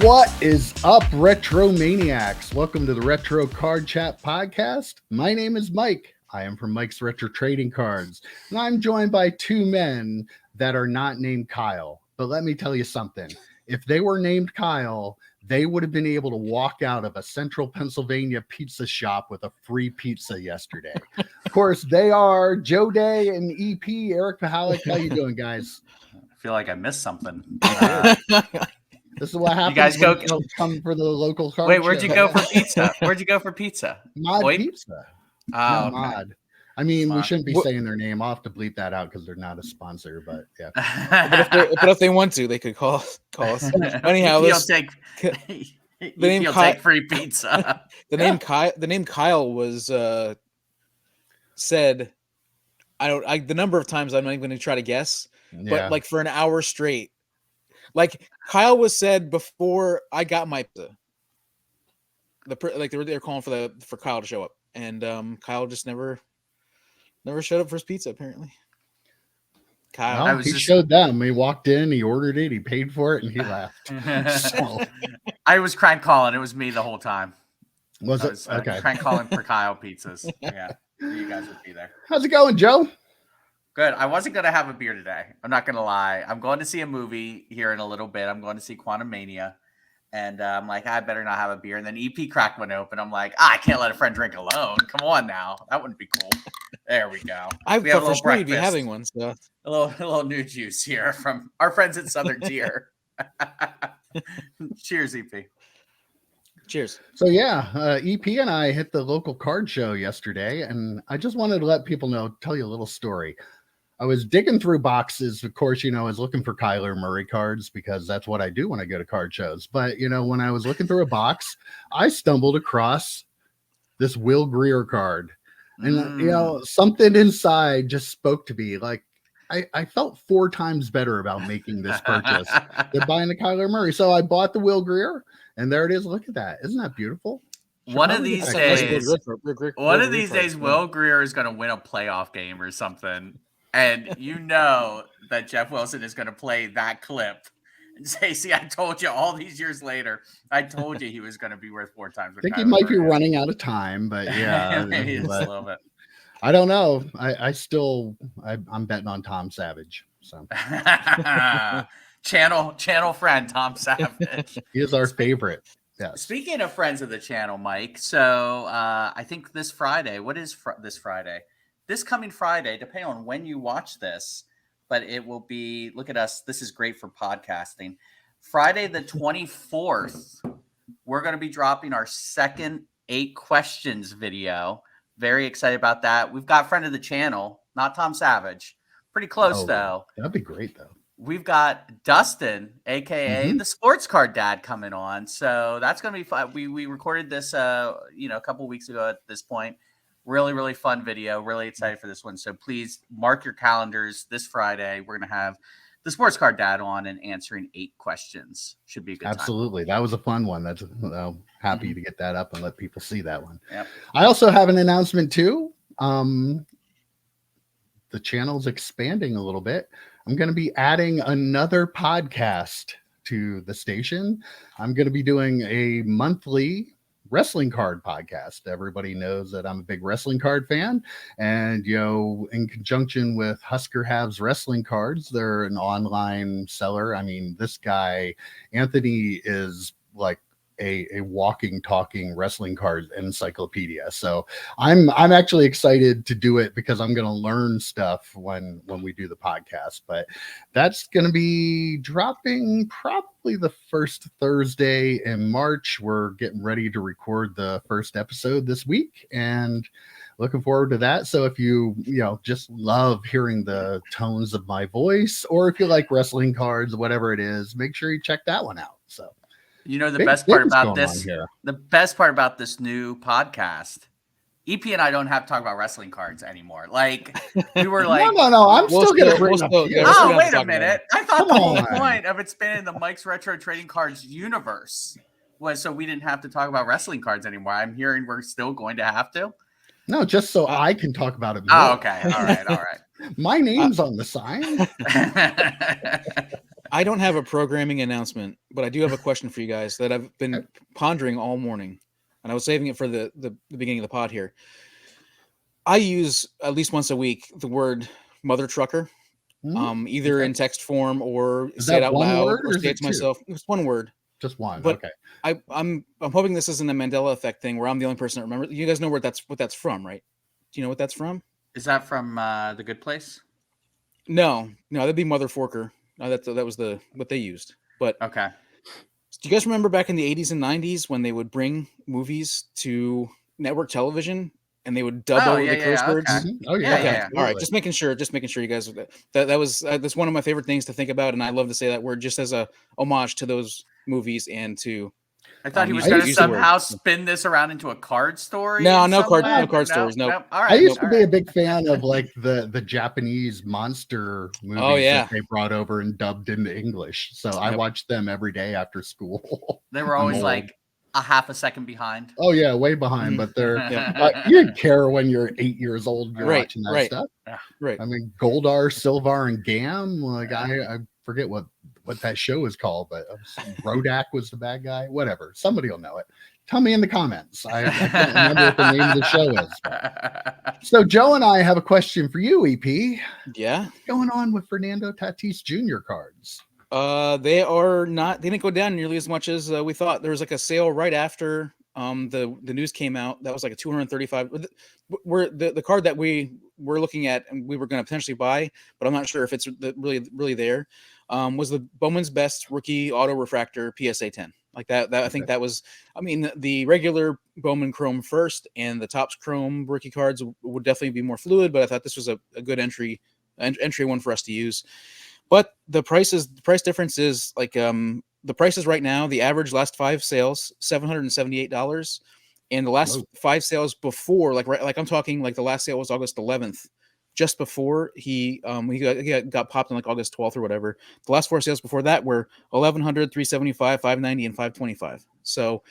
What is up, Retro Maniacs? Welcome to the Retro Card Chat Podcast. My name is Mike. I am from Mike's Retro Trading Cards, and I'm joined by two men that are not named Kyle. But let me tell you something. If they were named Kyle, they would have been able to walk out of a central Pennsylvania pizza shop with a free pizza yesterday. Of course, they are Joe Day and EP, Eric Pahalik. How you doing, guys? I feel like I missed something. This is what happens. You guys go come for the local card. Wait, where'd you go for pizza? Where'd you go for pizza? Mod Oip? Pizza. Oh, No, okay. Mod. I mean, we Mod. shouldn't be saying their name. I'll have to bleep that out because they're not a sponsor. But yeah, But if they want to, they could call us. Anyhow, he'll the take free pizza. The name Kyle was said. The number of times I'm not even going to try to guess, but like for an hour straight. Like Kyle was said before I got my pizza. They're calling for Kyle to show up, and Kyle just never showed up for his pizza apparently. Kyle, well, showed them. He walked in, he ordered it, he paid for it, and he left. So, I was crank calling. It was me the whole time. Was it? Okay. Crank calling for Kyle pizzas. Yeah, you guys would be there. How's it going, Joe? Good. I wasn't going to have a beer today. I'm not going to lie. I'm going to see a movie here in a little bit. I'm going to see Quantum Mania. And I'm like, I better not have a beer. And then EP cracked one open. I'm like, I can't let a friend drink alone. Come on now. That wouldn't be cool. There we go. I we have thought for sure you'd be having one. So. A little new juice here from our friends at Southern Tier. Cheers, EP. Cheers. So yeah, EP and I hit the local card show yesterday. And I just wanted to let people tell you a little story. I was digging through boxes. Of course, I was looking for Kyler Murray cards because that's what I do when I go to card shows. But, when I was looking through a box, I stumbled across this Will Greer card. And, something inside just spoke to me. Like, I felt 4 times better about making this purchase than buying the Kyler Murray. So I bought the Will Greer, and there it is. Look at that. Isn't that beautiful? One of these days, Will Greer is going to win a playoff game or something. And that Jeff Wilson is going to play that clip and say, see, I told you all these years later, I told you he was going to be worth 4 times. I think he might be running out of time, but yeah. Maybe it's a little bit. I don't know. I'm betting on Tom Savage. So channel friend, Tom Savage. He is our favorite. Yes. Speaking of friends of the channel, Mike, so I think this Friday, what is this Friday? This coming Friday, depending on when you watch this, but it will be, look at us, this is great for podcasting. Friday the 24th, we're going to be dropping our second 8 questions video. Very excited about that. We've got friend of the channel, not Tom Savage. Pretty close, though. That'd be great, though. We've got Dustin, a.k.a. the Sports Card Dad, coming on. So that's going to be fun. We recorded this, a couple weeks ago at this point. Really, really fun video. Really excited for this one. So please mark your calendars this Friday. We're going to have the Sports Card Dad on and answering 8 questions. Should be a good time. Absolutely. That was a fun one. That's happy to get that up and let people see that one. Yep. I also have an announcement too. The channel's expanding a little bit. I'm going to be adding another podcast to the station. I'm going to be doing a monthly wrestling card podcast. Everybody knows that I'm a big wrestling card fan, and in conjunction with Husker Habs Wrestling Cards, they're an online seller. I mean, this guy Anthony is like a walking, talking wrestling card encyclopedia. So I'm actually excited to do it because I'm going to learn stuff when we do the podcast. But that's going to be dropping probably the first Thursday in March. We're getting ready to record the first episode this week and looking forward to that. So if you just love hearing the tones of my voice, or if you like wrestling cards, whatever it is, make sure you check that one out. So the best part about this new podcast, EP and I don't have to talk about wrestling cards anymore. Like we were like, no, I'm still gonna bring up. Oh, wait a minute! I thought the whole point of expanding the Mike's Retro Trading Cards universe was so we didn't have to talk about wrestling cards anymore. I'm hearing we're still going to have to. No, just so I can talk about it more. Oh, okay. All right. My name's on the sign. I don't have a programming announcement, but I do have a question for you guys that I've been pondering all morning, and I was saving it for the beginning of the pod here. I use at least once a week the word mother trucker, either in text form or say it out loud or say it to myself. It's one word. Just one. But okay. I'm hoping this isn't a Mandela effect thing where I'm the only person that remembers. You guys know what that's from, right? Do you know what that's from? Is that from The Good Place? No, that'd be Mother Forker. No, that was what they used. But okay. Do you guys remember back in the 80s and 90s when they would bring movies to network television and they would dub over the curse words? Okay. Oh yeah. Okay. All right. Just making sure you guys that was that's one of my favorite things to think about, and I love to say that word just as a homage to those movies and to. I thought he was going to somehow spin this around into a card story. No card stories. No. All right. I used to be a big fan of like the Japanese monster movies that they brought over and dubbed into English. So I watched them every day after school. They were always like a half a second behind. Oh yeah, way behind. But they're you didn't care when you're 8 years old. You're watching that stuff. Right. I mean, Goldar, Silvar, and Gam. Like I forget what that show is called, but Rodak was the bad guy. Whatever. Somebody will know it. Tell me in the comments. I can't remember what the name of the show is. So Joe and I have a question for you, EP. Yeah. What's going on with Fernando Tatis Jr. cards? They didn't go down nearly as much as we thought. There was like a sale right after the news came out. That was like a 235. The card that we were looking at and we were going to potentially buy, but I'm not sure if it's really there. Was the Bowman's Best Rookie Auto Refractor PSA 10. Like that I think that was, I mean, the regular Bowman Chrome first and the Topps Chrome rookie cards would definitely be more fluid, but I thought this was a good entry one for us to use. But the price difference is like the prices right now, the average last 5 sales, $778. And the last 5 sales before, like I'm talking like the last sale was August 11th. Just before he got popped on like August 12th or whatever. The last 4 sales before that were $1,100, $375, $590, and $525. So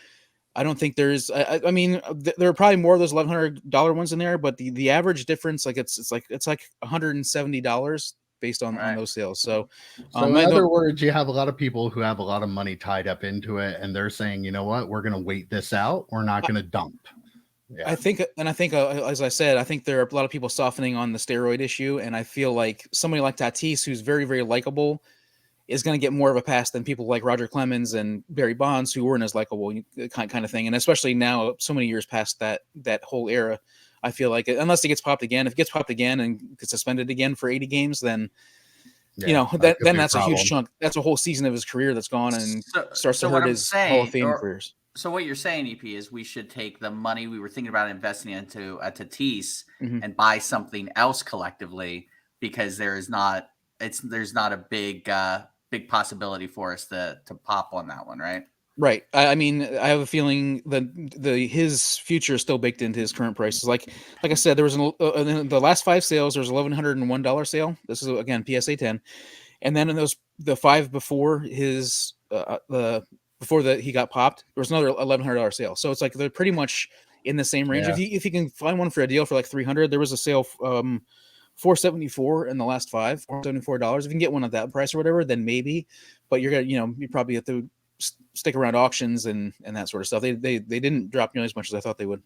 I don't think there's. I mean, there are probably more of those $1,100 ones in there, but the average difference, like it's like $170 based on those sales. So in other words, you have a lot of people who have a lot of money tied up into it, and they're saying, you know what, we're going to wait this out. We're not going to dump. Yeah. I think, as I said, I think there are a lot of people softening on the steroid issue, and I feel like somebody like Tatis, who's very, very likable, is going to get more of a pass than people like Roger Clemens and Barry Bonds, who weren't as likable, kind of thing. And especially now, so many years past that whole era, I feel like unless he gets popped again, if he gets popped again and gets suspended again for 80 games, then then that's a huge chunk. That's a whole season of his career that's gone and starts to hurt his Hall of Fame careers. So what you're saying, EP, is we should take the money we were thinking about investing into Tatis and buy something else collectively, because there's not a big possibility for us to pop on that one, right? Right. I mean, I have a feeling that his future is still baked into his current prices. Like I said, there was in the last 5 sales, there's $1,101 sale. This is again PSA 10, and then in the 5 before his he got popped, there was another $1,100 sale. So it's like they're pretty much in the same range. Yeah. If you can find one for a deal for like $300, there was a sale $474 in the last 5, $474. If you can get one at that price or whatever, then maybe. But you're gonna, you probably have to stick around auctions and that sort of stuff. They didn't drop nearly as much as I thought they would.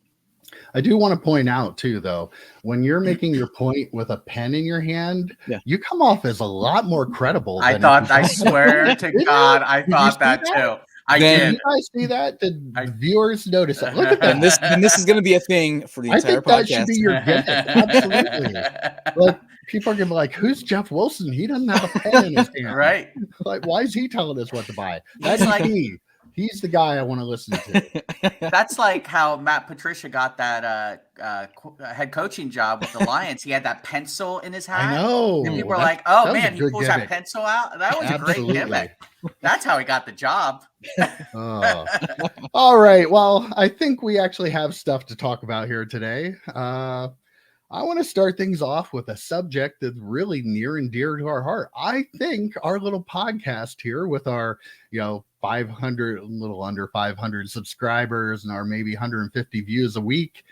I do want to point out too, though, when you're making your point with a pen in your hand, you come off as a lot more credible. I swear to God, I thought that too. Did you guys see that? Did viewers notice that? Look at that. And this is going to be a thing for the entire podcast. That should be your gimmick. Absolutely. Like, people are going to be like, who's Jeff Wilson? He doesn't have a pen in his hand. Right. Like, why is he telling us what to buy? That's like he's the guy I want to listen to. That's like how Matt Patricia got that head coaching job with the Lions. He had that pencil in his hat. I know. And people were like, oh, man, he pulls that pencil out. That was a great gimmick. That's how he got the job. All right. Well, I think we actually have stuff to talk about here today. I want to start things off with a subject that's really near and dear to our heart. I think our little podcast here with our, 500, a little under 500 subscribers and our maybe 150 views a week,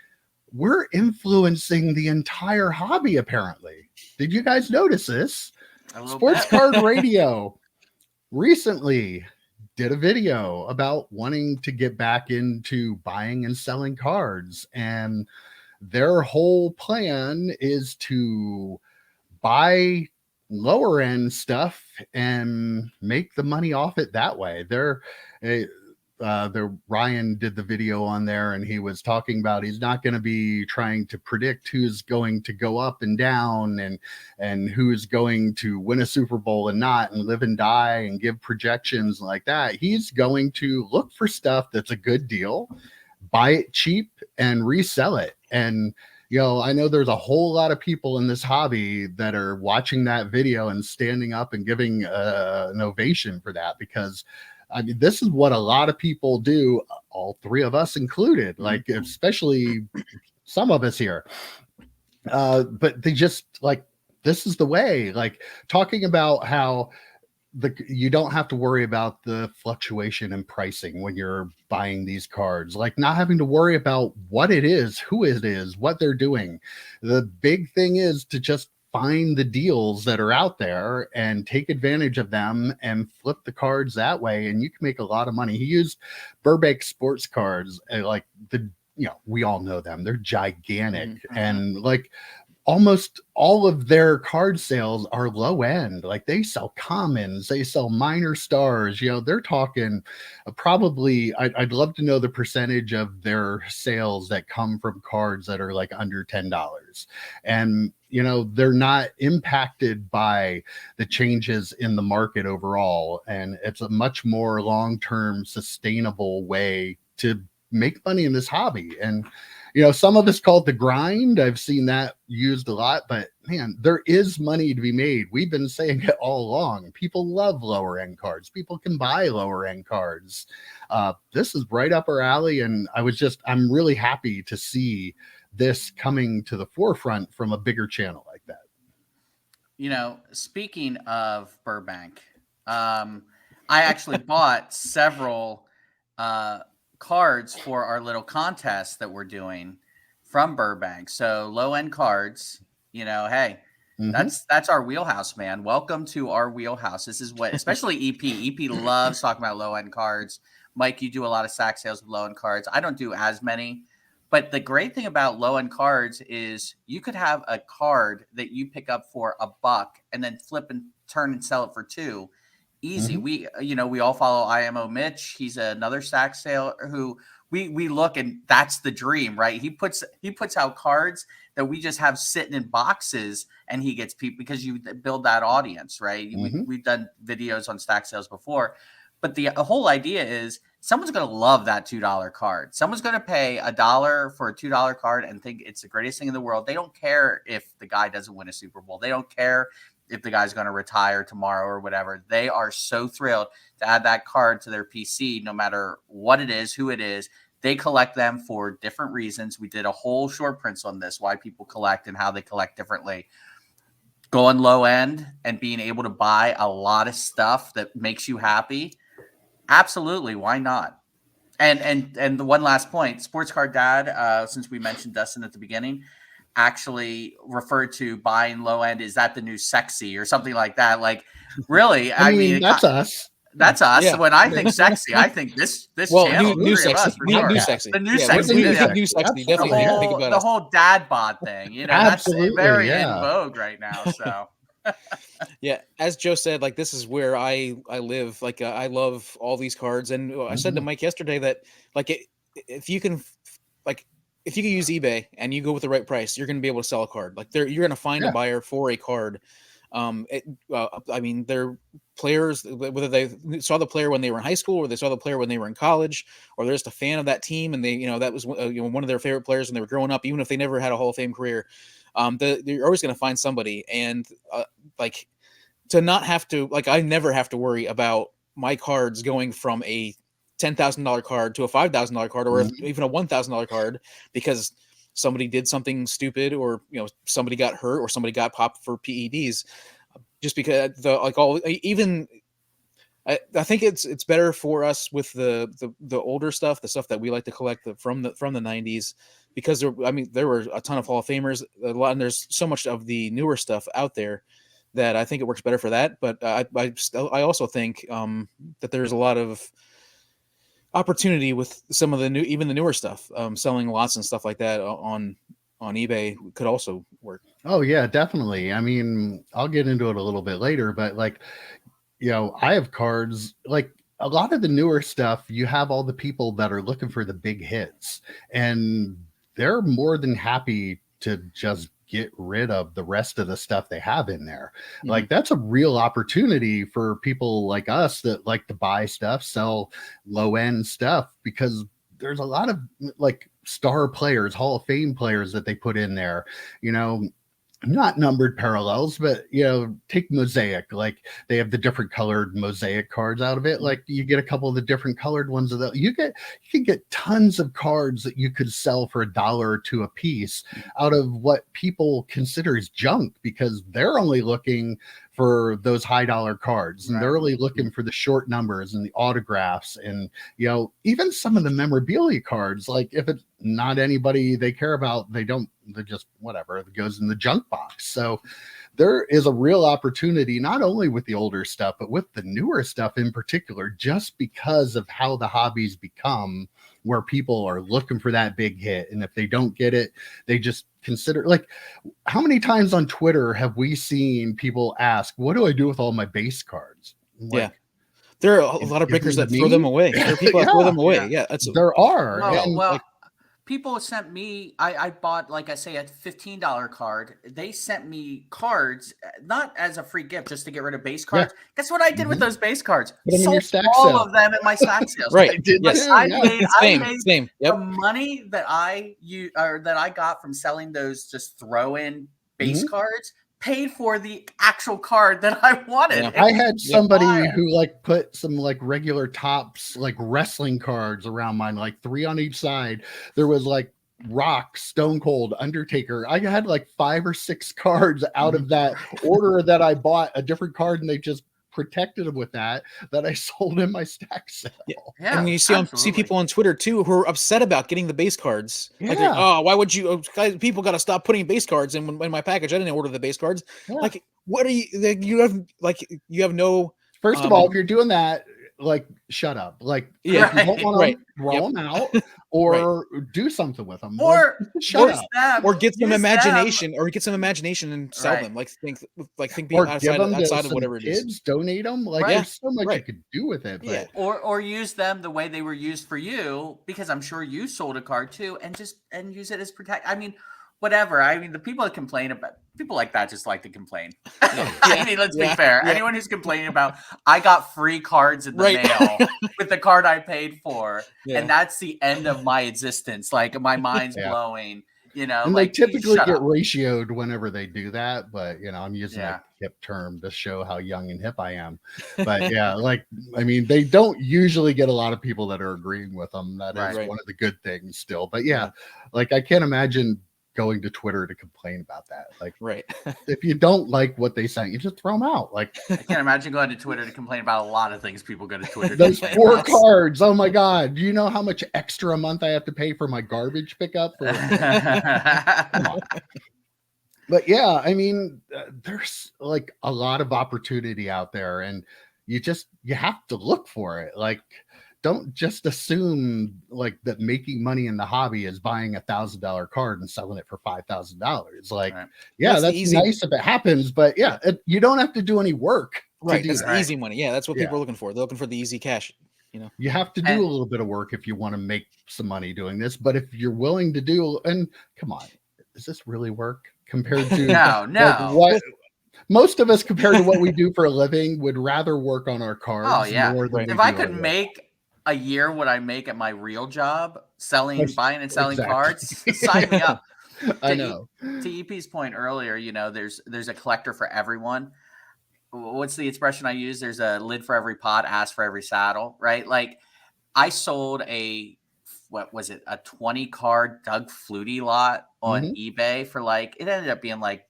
we're influencing the entire hobby, apparently. Did you guys notice this? Sports Card Radio recently did a video about wanting to get back into buying and selling cards, and their whole plan is to buy lower end stuff and make the money off it that way. Ryan did the video on there, and he was talking about he's not going to be trying to predict who's going to go up and down and who's going to win a Super Bowl and not, and live and die and give projections like that. He's going to look for stuff that's a good deal, buy it cheap, and resell it. And I know there's a whole lot of people in this hobby that are watching that video and standing up and giving an ovation for that, because I mean, this is what a lot of people do, all three of us included, like especially some of us here. But they just like, this is the way, like talking about how you don't have to worry about the fluctuation in pricing when you're buying these cards, like not having to worry about what it is, who it is, what they're doing. The big thing is to just find the deals that are out there and take advantage of them and flip the cards that way, and you can make a lot of money. He used Burbank sports cards, like we all know them. They're gigantic, and like almost all of their card sales are low end. Like they sell commons, they sell minor stars. They're talking probably, I'd love to know the percentage of their sales that come from cards that are like under $10. And they're not impacted by the changes in the market overall, and it's a much more long-term sustainable way to make money in this hobby. And some of us call it the grind. I've seen that used a lot, but man, there is money to be made. We've been saying it all along. People love lower end cards. People can buy lower end cards. This is right up our alley. And I'm really happy to see this coming to the forefront from a bigger channel like that. Speaking of Burbank, I actually bought several cards for our little contest that we're doing from Burbank. So low end cards, hey, that's our wheelhouse, man. Welcome to our wheelhouse. This is what, especially EP loves talking about low end cards. Mike, you do a lot of sack sales with low end cards. I don't do as many, but the great thing about low end cards is you could have a card that you pick up for $1 and then flip and turn and sell it for $2. Easy. We all follow IMO Mitch. He's another sack sale who we look, and that's the dream, right? He puts out cards that we just have sitting in boxes, and he gets people because you build that audience, right? We've done videos on stack sales before, but the whole idea is someone's going to love that $2 card. Someone's going to pay $1 for a $2 card and think it's the greatest thing in the world. They don't care if the guy doesn't win a Super Bowl. They don't care if the guy's going to retire tomorrow or whatever. They are so thrilled to add that card to their PC, no matter what it is, who it is. They collect them for different reasons. We did a whole short prints on this, why people collect and how they collect differently. Going low end and being able to buy a lot of stuff that makes you happy. Absolutely. Why not? And the one last point, Sports Card Dad, since we mentioned Dustin at the beginning, actually referred to buying low end. Is that the new sexy or something like that? Like, really? I mean that's us. That's us. Yeah. When I think sexy, I think this channel. New sexy. New sexy. The new sexy. New sexy. Definitely think about the whole dad bod thing. That's very in vogue right now. So. Yeah, as Joe said, like this is where I live. Like I love all these cards, and I said to Mike yesterday that like if you can use eBay and you go with the right price, you're going to be able to sell a card. Like you're going to find a buyer for a card. I mean, they're players, whether they saw the player when they were in high school or they saw the player when they were in college, or they're just a fan of that team and they, that was one of their favorite players when they were growing up, even if they never had a Hall of Fame career. You're always going to find somebody, and like to not have to, like I never have to worry about my cards going from a $10,000 card to a $5,000 card or even a $1,000 card because somebody did something stupid, or somebody got hurt, or somebody got popped for PEDs. Just because I think it's better for us with the older stuff, the stuff that we like to collect from the 90s, because there were a ton of Hall of Famers, and there's so much of the newer stuff out there that I think it works better for that. But I also think that there's a lot of opportunity with some of the even the newer stuff, selling lots and stuff like that on eBay could also work. Oh yeah, definitely. I mean, I'll get into it a little bit later, but like, I have cards like a lot of the newer stuff. You have all the people that are looking for the big hits, and they're more than happy to just get rid of the rest of the stuff they have in there. Mm-hmm. Like, that's a real opportunity for people like us that like to buy stuff, sell low end stuff, because there's a lot of like star players, Hall of Fame players that they put in there, not numbered parallels, but take Mosaic. Like, they have the different colored Mosaic cards out of it. Like, you get a couple of the different colored ones of you can get tons of cards that you could sell for $1 or $2 a piece out of what people consider as junk, because they're only looking for those high dollar cards, and they're only looking for the short numbers and the autographs, and even some of the memorabilia cards. Like, if it's not anybody they care about, they just whatever, it goes in the junk box. So there is a real opportunity, not only with the older stuff, but with the newer stuff in particular, just because of how the hobby's become, where people are looking for that big hit. And if they don't get it, they just consider, like, how many times on Twitter have we seen people ask, what do I do with all my base cards? Yeah. There are a lot of breakers that throw them away. There are people that throw them away. Yeah, there are. Well, people sent me, I bought, like I say, a $15 card. They sent me cards, not as a free gift, just to get rid of base cards. Yeah. Guess what I did with those base cards? Sold all of them in my stack sales. Right. I did. Yes. I made Same. Yep. The money that I got from selling those just throw in base cards paid for the actual card that I wanted. Yeah. I had somebody who like put some like regular tops, like wrestling cards around mine, like 3 on each side. There was like Rock, Stone Cold, Undertaker. I had like 5 or 6 cards out of that order that I bought a different card, and they just protected them with that I sold in my stack sale. Yeah, and you see people on Twitter too who are upset about getting the base cards. Yeah. Like, oh, why would you? People got to stop putting base cards in my package. I didn't order the base cards. Yeah. Like, what are you? You have no. First of all, if you're doing that, like, shut up. Like, if you don't want to throw them out, or do something with them, or like, shut up, or get some imagination, and sell them. Like, think outside of whatever kids, it is. Donate them. Like, there's so much you could do with it. But. Or use them the way they were used for you, because I'm sure you sold a card too, and use it as protect. I mean, whatever. I mean, the people that complain about people like that just like to complain. I mean, let's be fair. Yeah. Anyone who's complaining about, I got free cards in the mail with the card I paid for, and that's the end of my existence. Like, my mind's blowing. And like, they typically get ratioed whenever they do that, but I'm using a hip term to show how young and hip I am. But like, I mean, they don't usually get a lot of people that are agreeing with them. That is one of the good things still. But like, I can't imagine going to Twitter to complain about that. Like, if you don't like what they sent you, just throw them out. Like, I can't imagine going to Twitter to complain about a lot of things people go to Twitter. Those 4 cards. Oh my God. Do you know how much extra a month I have to pay for my garbage pickup? But I mean, there's like a lot of opportunity out there, and you have to look for it. Like, don't just assume like that making money in the hobby is buying $1,000 card and selling it for $5,000. Like, that's easy. Nice if it happens, but you don't have to do any work. That's easy money. Yeah, that's what people are looking for. They're looking for the easy cash. You have to do a little bit of work if you want to make some money doing this. But if you're willing to do, and come on, is this really work compared to no? Like, what most of us, compared to what we do for a living, would rather work on our cards more than if I could make a year what I make at my real job, buying and selling cards, sign me up. I know. To EP's point earlier, there's a collector for everyone. What's the expression I use? There's a lid for every pot, ass for every saddle, right? Like, I sold a 20 card Doug Flutie lot on eBay for like, it ended up being like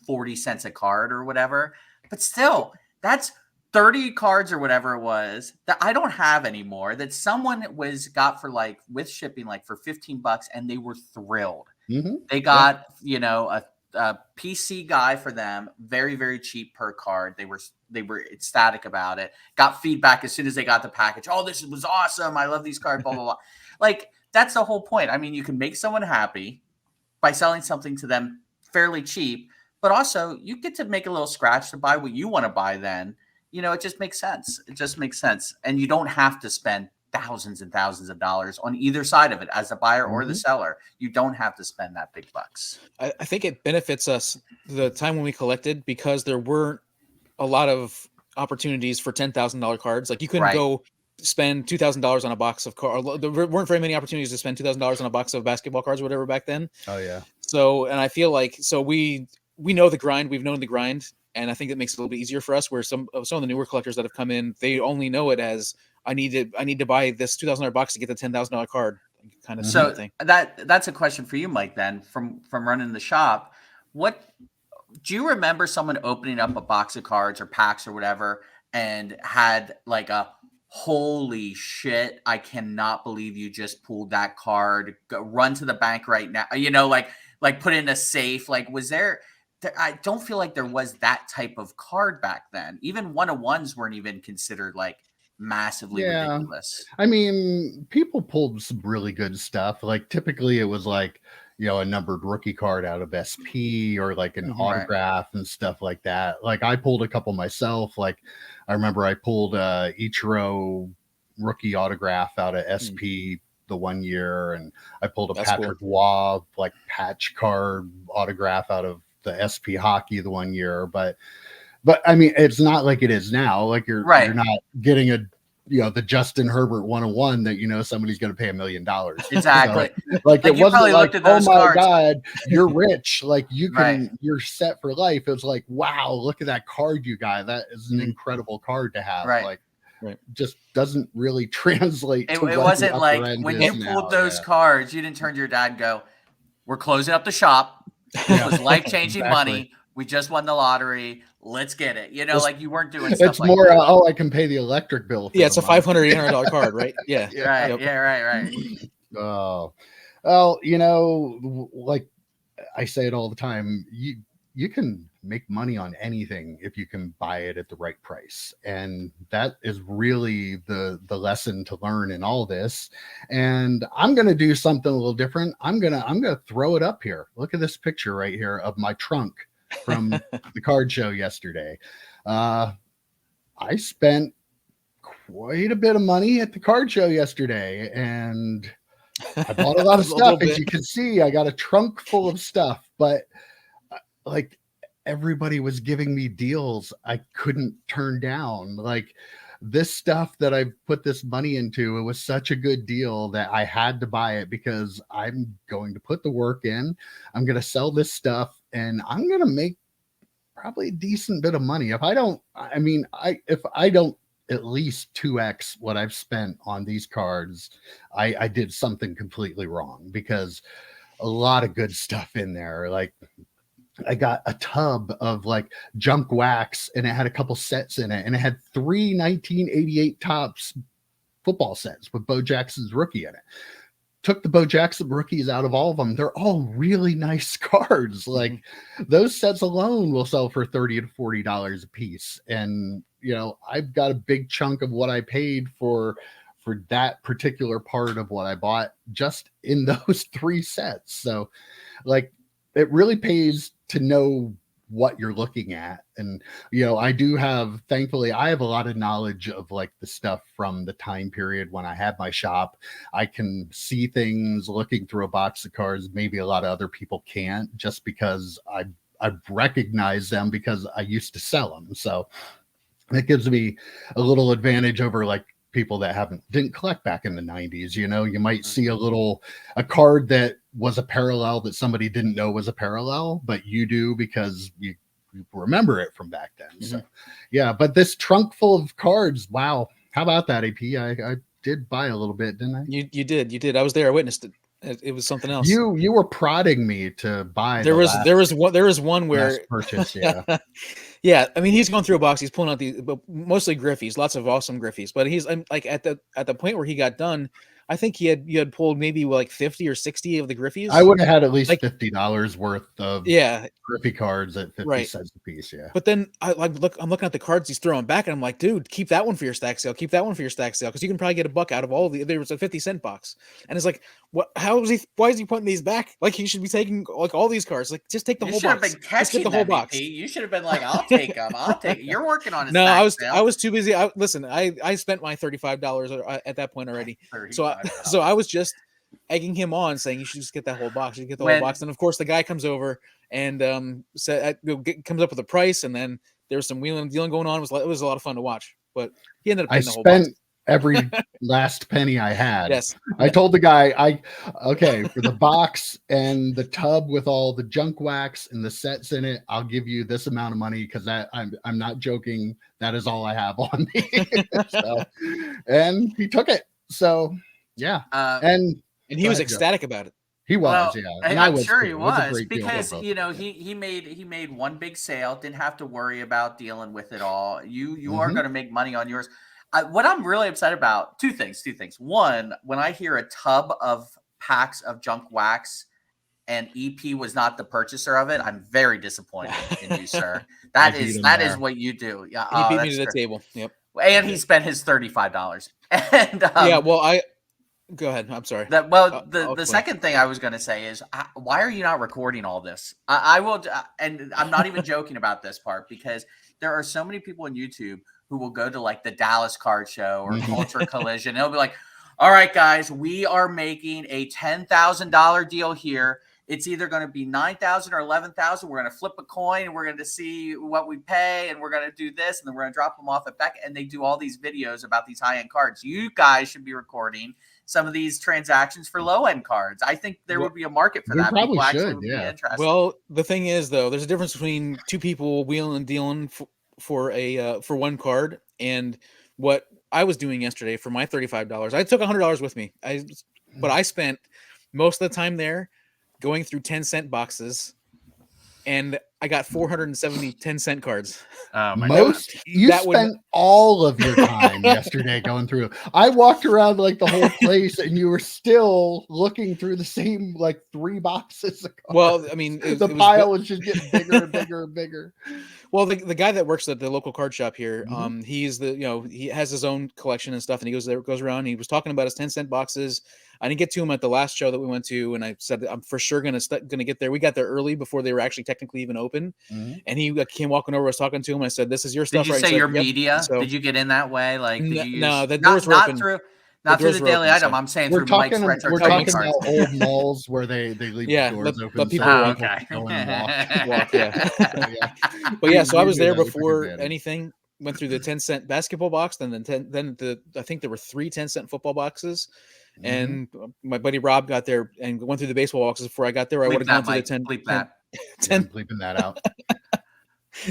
40 cents a card or whatever. But still, that's 30 cards or whatever it was that I don't have anymore, that someone got for like, with shipping, like for $15, and they were thrilled. They got, a PC guy for them. Very, very cheap per card. They were ecstatic about it. Got feedback as soon as they got the package. Oh, this was awesome. I love these cards, blah, blah, blah. Like, that's the whole point. I mean, you can make someone happy by selling something to them fairly cheap, but also you get to make a little scratch to buy what you want to buy then. It just makes sense. It just makes sense. And you don't have to spend thousands and thousands of dollars on either side of it as a buyer or the seller. You don't have to spend that big bucks. I think it benefits us the time when we collected, because there weren't a lot of opportunities for $10,000 cards. Like, you couldn't go spend $2,000 on a box of cards. There weren't very many opportunities to spend $2,000 on a box of basketball cards or whatever back then. Oh yeah. So, and I feel like, so we know the grind. We've known the grind, and I think that makes it a little bit easier for us. Where some of the newer collectors that have come in, they only know it as, I need to buy this $2,000 box to get the $10,000 card, kind of thing. That's a question for you, Mike. Then from running the shop, what do you remember someone opening up a box of cards or packs or whatever and had like a, holy shit, I cannot believe you just pulled that card, run to the bank right now, like put in a safe? Like, was there, I don't feel like there was that type of card back then. Even 101s weren't even considered like massively ridiculous. I mean, people pulled some really good stuff. Like, typically it was like, a numbered rookie card out of SP or like an autograph and stuff like that. Like, I pulled a couple myself. Like, I remember I pulled Ichiro rookie autograph out of SP the one year, and I pulled a Patrick Waugh like patch card autograph out of the SP hockey the one year. But I mean, it's not like it is now. Like, you're not getting the Justin Herbert 101 that somebody's going to pay $1 million. Exactly. So, like it wasn't like, oh my cards. God, you're rich. Like, you can, you're set for life. It was like, wow, look at that card you got. That is an incredible card to have. Like, just doesn't really translate. It wasn't like when you pulled those cards, you didn't turn to your dad and go, "We're closing up the shop. This was life-changing money. We just won the lottery. Let's get it." Like, you weren't doing stuff. It's like more, I can pay the electric bill. It's a $500, $800 card, right? Yeah. Right. Yeah. Right. Oh, well, like I say it all the time, you can make money on anything if you can buy it at the right price. And that is really the lesson to learn in all this. And I'm going to do something a little different. I'm going to throw it up here. Look at this picture right here of my trunk from the card show yesterday. I spent quite a bit of money at the card show yesterday, and I bought a lot of stuff. As you can see, I got a trunk full of stuff, but like, everybody was giving me deals I couldn't turn down. Like, this stuff that I put this money into, it was such a good deal that I had to buy it, because I'm going to put the work in. I'm going to sell this stuff, and I'm going to make probably a decent bit of money. If I don't at least 2x what I've spent on these cards, I did something completely wrong, because a lot of good stuff in there. Like, I got a tub of like junk wax, and it had a couple sets in it, and it had 3 1988 Topps football sets with Bo Jackson's rookie in it. Took the Bo Jackson rookies out of all of them. They're all really nice cards. Like, those sets alone will sell for $30 to $40 a piece. And I've got a big chunk of what I paid for that particular part of what I bought just in those 3 sets. So, like, it really pays to know what you're looking at. And thankfully I have a lot of knowledge of like the stuff from the time period when I had my shop. I can see things looking through a box of cards maybe a lot of other people can't, just because I recognize them because I used to sell them. So it gives me a little advantage over like people that didn't collect back in the 90s. You might see a card that was a parallel that somebody didn't know was a parallel, but you do because you remember it from back then. So yeah, but this trunk full of cards, wow, how about that, AP? I did buy a little bit, didn't I? You did. I was there. I witnessed it. It was something else. You were prodding me to buy. There was one where purchase. Yeah. Yeah, I mean, he's going through a box. He's pulling out mostly Griffies, lots of awesome Griffies. But he's like at the point where he got done, I think you had pulled maybe like 50 or 60 of the Griffies. I would have had at least Like- $50 worth of Griffey cards at 50 cents a piece. Yeah. But then I'm looking at the cards he's throwing back, and I'm like, dude, keep that one for your stack sale. Keep that one for your stack sale, because you can probably get a buck out of all the. There was a 50-cent box, and it's like, what? How is he? Why is he putting these back? Like he should be taking like all these cards. Like just take the whole box. You should have been catching the whole box. You should have been like, I'll take them. I'll take. You're working on a no, stack I was too busy. I spent my $35 at that point already. So I was just egging him on, saying you should just get that whole box. You should get the whole box. And of course, the guy comes over and comes up with a price, and then there was some wheeling and dealing going on. It was a lot of fun to watch, but he ended up getting the whole box. Every last penny I had. Yes. I told the guy, for the box and the tub with all the junk wax and the sets in it, I'll give you this amount of money, because I'm not joking. That is all I have on me. And he took it. So yeah. And And he was ecstatic about it. He was, well, yeah. And I'm sure he was, because he made one big sale, didn't have to worry about dealing with it all. You are going to make money on yours. What I'm really upset about, two things. One, when I hear a tub of packs of junk wax and EP was not the purchaser of it, I'm very disappointed in you, sir. That is what you do. Yeah, he beat me to the table. Yep. And he spent his $35. And yeah, well, go ahead. I'm sorry. The second thing I was going to say is, why are you not recording all this? I will, and I'm not even joking about this part, because there are so many people on YouTube who will go to like the Dallas Card Show or Culture Collision. And they'll be like, all right, guys, we are making a $10,000 deal here. It's either going to be 9,000 or 11,000. We're going to flip a coin and we're going to see what we pay, and we're going to do this, and then we're going to drop them off at Beck. And they do all these videos about these high-end cards. You guys should be recording some of these transactions for low-end cards. I think there would be a market for that. Probably should, yeah. Well, the thing is, though, there's a difference between two people wheeling and dealing for one card, and what I was doing yesterday for my $35. I took $100 with me. But I spent most of the time there going through 10-cent boxes, and I got 470 10-cent cards. You spent all of your time yesterday going through. I walked around like the whole place, and you were still looking through the same like 3 boxes of cards. Well, I mean, the pile was just getting bigger and bigger and bigger. Well, the guy that works at the local card shop here, he's he has his own collection and stuff, and he goes around. He was talking about his 10-cent boxes. I didn't get to him at the last show that we went to, and I said I'm for sure gonna get there. We got there early before they were actually technically even open, and he came walking over. I was talking to him. I said, "This is your stuff." Did you say your media? So, did you get in that way? Like, did you no, the doors were open. Not through the daily item. I'm saying through Mike's retro. We're talking about old malls where they leave the doors open. But people walk. Yeah. But yeah, so I was there before anything. Went through the 10-cent basketball box, then I think there were 3 10-cent football boxes. And my buddy Rob got there and went through the baseball boxes before I got there. I would have gone through the 10. Bleep that. 10. Bleeping that out.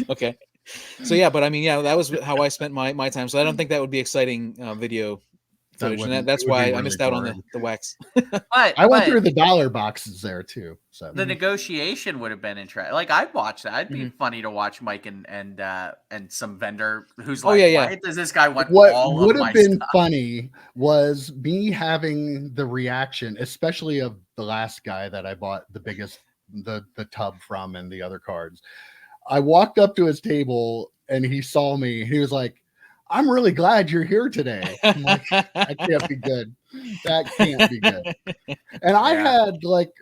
Okay. So yeah, but I mean, yeah, that was how I spent my time. So I don't think that would be exciting video footage, and that's why I missed out on the wax. I went through the dollar boxes there too. So the negotiation would have been interesting. Like, I'd watch that. It'd be funny to watch Mike and some vendor who's like, why does this guy want all what of my would have been stuff? funny was me having the reaction, especially of the last guy that I bought the tub from and the other cards. I walked up to his table and he saw me. He was like, I'm really glad you're here today. I'm like, that can't be good. That can't be good. And I had like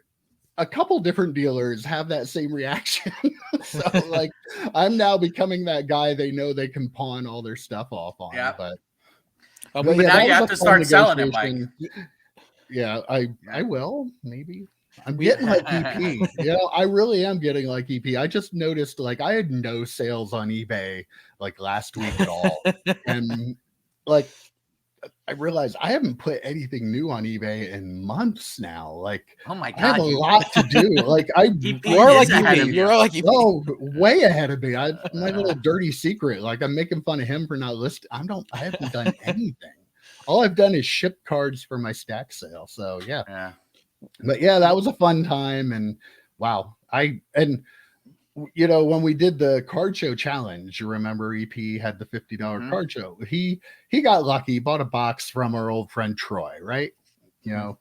a couple different dealers have that same reaction. So like, I'm now becoming that guy they know they can pawn all their stuff off on. But now you have to start selling it, Mike. Yeah, I will, maybe. I'm getting like EP. I really am getting like EP. I just noticed like I had no sales on eBay like last week at all. And like I realized I haven't put anything new on eBay in months now. Like, oh my God, I have a lot to do. Like you're like EP. You're like EP. Oh, way ahead of me. My little dirty secret. Like, I'm making fun of him for not listing. I haven't done anything. All I've done is ship cards for my stack sale. So yeah. But yeah, that was a fun time, and wow, when we did the card show challenge, you remember EP had the $50 card show. He got lucky, bought a box from our old friend Troy, right? you know,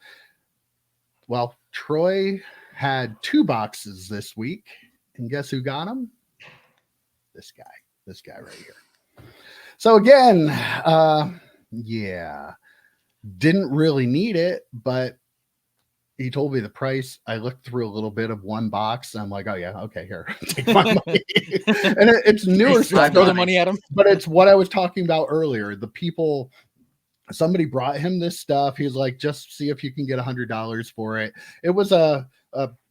well, Troy had 2 boxes this week, and guess who got them? This guy right here. So again, yeah, didn't really need it, but he told me the price. I looked through a little bit of one box. I'm like, oh yeah, okay, here, take my money. And it's newer stuff, Throw the money at him. but it's what I was talking about earlier. The people, somebody brought him this stuff. He's like, just see if you can get $100 for it. It was a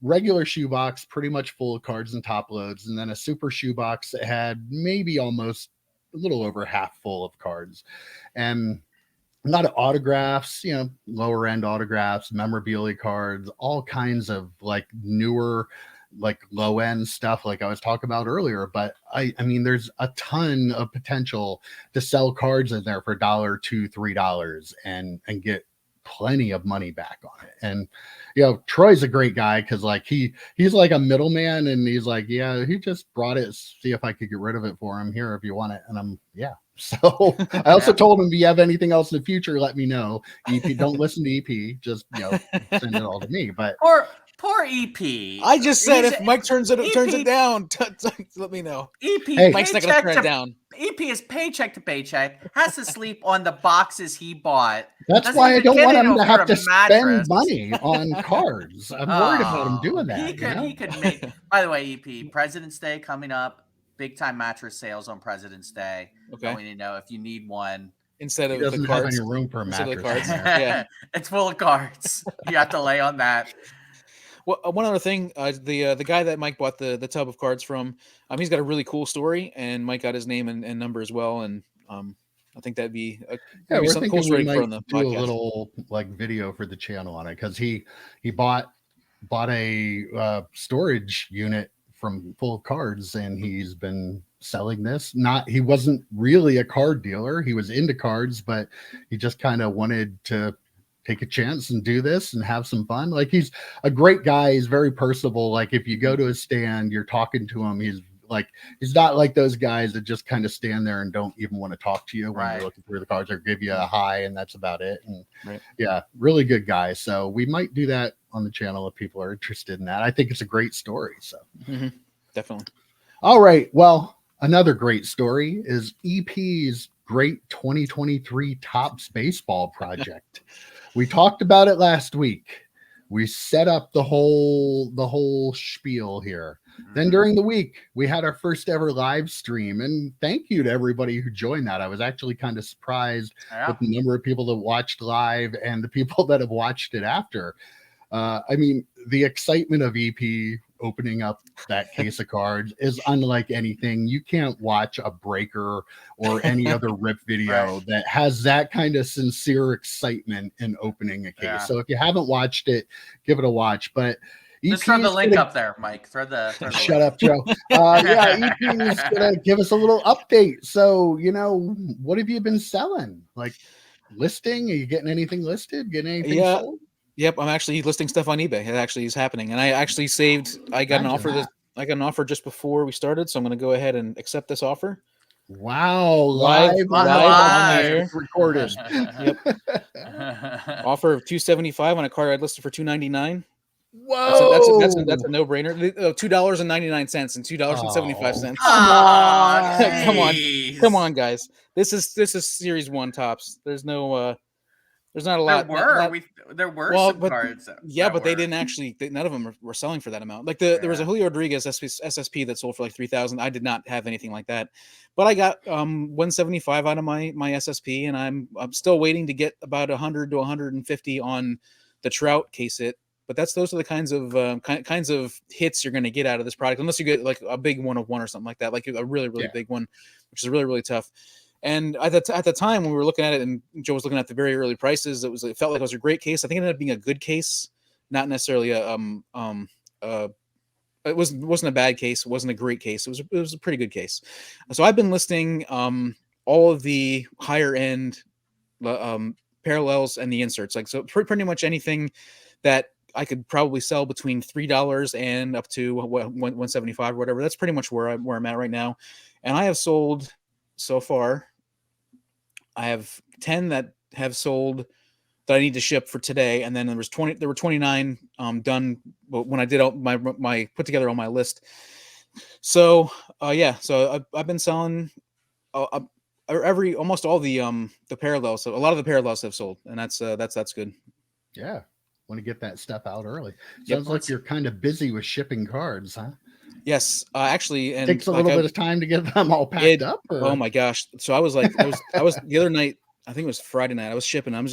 regular shoebox, pretty much full of cards and top loads, and then a super shoebox that had maybe almost a little over half full of cards. And a lot of autographs, you know, lower end autographs, memorabilia cards, all kinds of like newer, like low end stuff, like I was talking about earlier. But I mean, there's a ton of potential to sell cards in there for $1, $2, $3 and get plenty of money back on it. And you know, Troy's a great guy because like he's like a middleman, and he's like, yeah, he just brought it, see if I could get rid of it for him here if you want it. And I'm so I also told him, if you have anything else in the future, let me know. EP, don't listen to EP, just send it all to me. But poor EP. I just said if Mike turns it down, let me know. EP, Mike's not gonna turn it down. EP is paycheck to paycheck, has to sleep on the boxes he bought. That's why I don't want him to have to spend money on cards. I'm worried about him doing that. He could make. By the way, EP, President's Day coming up. Big time mattress sales on President's Day. Okay. I want you to know if you need one. Instead of the cards, have any room for a mattress. Yeah, it's full of cards. You have to lay on that. Well, one other thing, the guy that Mike bought the tub of cards from, he's got a really cool story, and Mike got his name and number as well, and I think that'd be some cool story for on the do podcast. A little like video for the channel on it, because he bought a storage unit from full of cards, and he's been selling this. He wasn't really a card dealer. He was into cards, but he just kind of wanted to take a chance and do this and have some fun. Like, he's a great guy. He's very personable. Like, if you go to his stand, you're talking to him. He's not like those guys that just kind of stand there and don't even want to talk to you when you're looking through the cards, or give you a hi and that's about it. And yeah, really good guy. So we might do that on the channel if people are interested in that. I think it's a great story. So definitely. All right. Well, another great story is EP's great 2023 Topps baseball project. We talked about it last week. We set up the whole spiel here. Then during the week, we had our first ever live stream, and thank you to everybody who joined that. I was actually kind of surprised with the number of people that watched live and the people that have watched it after. I mean, the excitement of EP opening up that case of cards is unlike anything. You can't watch a breaker or any other rip video that has that kind of sincere excitement in opening a case. So if you haven't watched it, give it a watch. But just throw the link up there, Mike. Throw the shut up, Joe. EP is gonna give us a little update. So, what have you been selling? Like, listing? Are you getting anything listed? Getting anything sold? Yep, I'm actually listing stuff on eBay. It actually is happening, and I actually saved. I got an offer just before we started, so I'm going to go ahead and accept this offer. Wow, live on the air, recorded. Yep. Offer of $275 on a card I listed for $299. Whoa, that's a no-brainer. $2.99 and $2.75. Come on, guys. This is Series 1 Topps. There's no. There's not a lot. There were some cards. But they didn't actually. None of them were selling for that amount. Like there was a Julio Rodriguez SSP that sold for like $3,000. I did not have anything like that, but I got $175 out of my SSP, and I'm still waiting to get about 100 to 150 on the Trout case hit. But those are the kinds of hits you're going to get out of this product, unless you get like a big 1 of 1 or something like that, like a really big one, which is really tough. And at the time when we were looking at it, and Joe was looking at the very early prices, it felt like it was a great case. I think it ended up being a good case, not necessarily it wasn't a bad case. It wasn't a great case. It was a pretty good case. So I've been listing all of the higher end parallels and the inserts, like so pretty much anything that I could probably sell between $3 and up to $175 or whatever. That's pretty much where I'm at right now, and I have sold so far. I have 10 that have sold that I need to ship for today, and then there were 29 done when I did my put together on my list. So so I've been selling almost all the parallels. So a lot of the parallels have sold, and that's good. Yeah. Want to get that stuff out early. Yep. Sounds like you're kind of busy with shipping cards, huh? Yes, actually, and Takes a little bit of time to get them all packed up. Or? Oh my gosh! So I was the other night. I think it was Friday night. I was shipping. I'm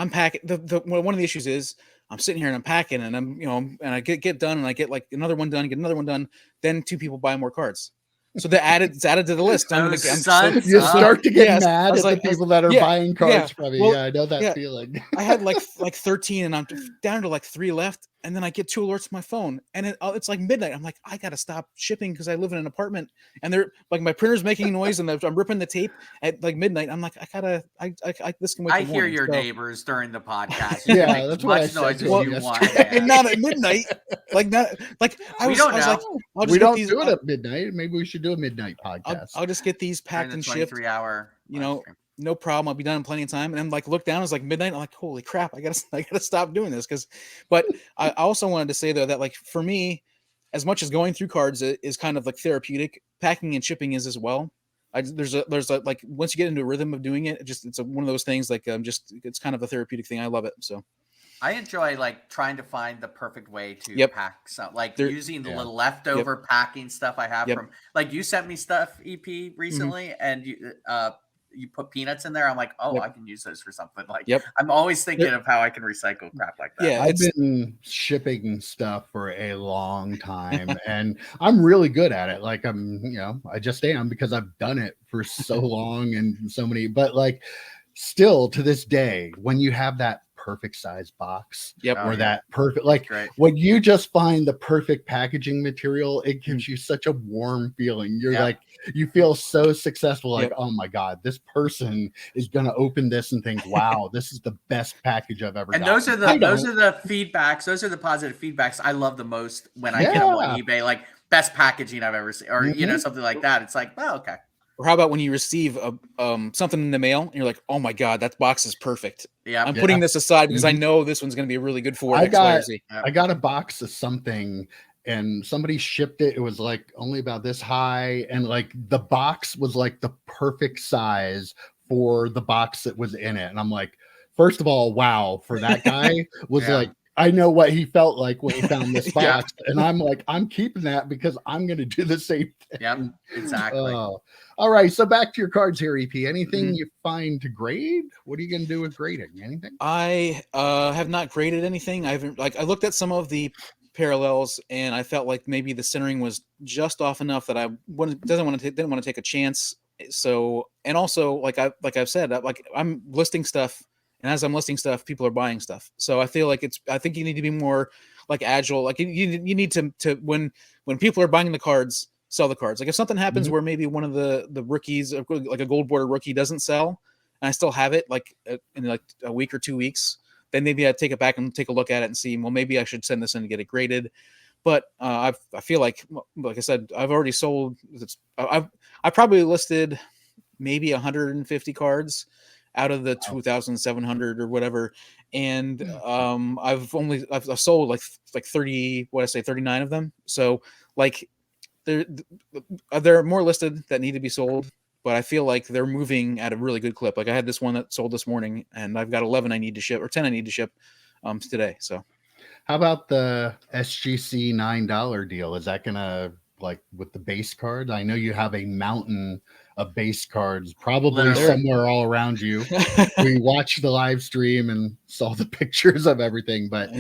packing. One of the issues is I'm sitting here and I'm packing, and and I get done, and I get like another one done, get another one done. Then 2 people buy more cards. So it's added to the list. You start to get mad at the people that are buying cards from you. Yeah, I know that feeling. I had like 13, and I'm down to like 3 left. And then I get 2 alerts on my phone, and it's like midnight. I'm like, I gotta stop shipping because I live in an apartment, and they're like, my printer's making noise, and I'm ripping the tape at like midnight. I'm like, this can wait. I hear your neighbors during the podcast. Yeah, that's what I said. Noise as you want, and not at midnight. We don't do it at midnight. Maybe we should do a midnight podcast. I'll just get these packed and shipped. 3-hour. No problem. I'll be done in plenty of time. And then like look down, it's like midnight. I'm like, holy crap, I gotta stop doing this. But I also wanted to say though that like for me, as much as going through cards is kind of like therapeutic, packing and shipping is as well. There's a like once you get into a rhythm of doing it, it's one of those things like it's kind of a therapeutic thing. I love it. So I enjoy like trying to find the perfect way to pack some, like using the little leftover packing stuff I have from like you sent me stuff EP recently, and you put peanuts in there. I'm like, I can use those for something. Like, I'm always thinking of how I can recycle crap like that. Yeah, I've been shipping stuff for a long time, and I'm really good at it. Like, I just am because I've done it for so long and so many. But like, still to this day, when you have that perfect size box that perfect, like when you just find the perfect packaging material, it gives you such a warm feeling. You're like, you feel so successful, like, oh my God, this person is gonna open this and think, wow, this is the best package I've ever gotten. Those are the feedbacks, those are the positive feedbacks I love the most when I get them on eBay, like best packaging I've ever seen, or something like that. It's like, oh, okay. Or how about when you receive something in the mail and you're like, oh my God, that box is perfect. Yeah, I'm putting this aside because I know this one's going to be really good for X, Y, or Z. I got a box of something and somebody shipped it. It was like only about this high. And like the box was like the perfect size for the box that was in it. And I'm like, first of all, wow, for that guy was like, I know what he felt like when he found this box. And I'm like, I'm keeping that because I'm going to do the same thing. Yep, exactly. All right. So back to your cards here, EP. Anything you find to grade? What are you going to do with grading? Anything? I have not graded anything. I looked at some of the parallels and I felt like maybe the centering was just off enough that I didn't want to take a chance. So, and also like I've said, like I'm listing stuff. And as I'm listing stuff, people are buying stuff. So I feel like I think you need to be more like agile. Like you need to when people are buying the cards, sell the cards. Like if something happens where maybe one of the rookies, like a gold border rookie, doesn't sell, and I still have it like in like a week or 2 weeks, then maybe I'd take it back and take a look at it and see, well, maybe I should send this in to get it graded. But I feel like I said, I've already sold. I probably listed maybe 150 cards out of the 2,700 or whatever, and I've sold like 39 of them. So like there are more listed that need to be sold, but I feel like they're moving at a really good clip. Like I had this one that sold this morning, and I've got 11 I need to ship, or 10 I need to ship today. So how about the SGC $9 deal? Is that gonna, like with the base cards? I know you have a mountain of base cards probably somewhere all around you. We watched the live stream and saw the pictures of everything, but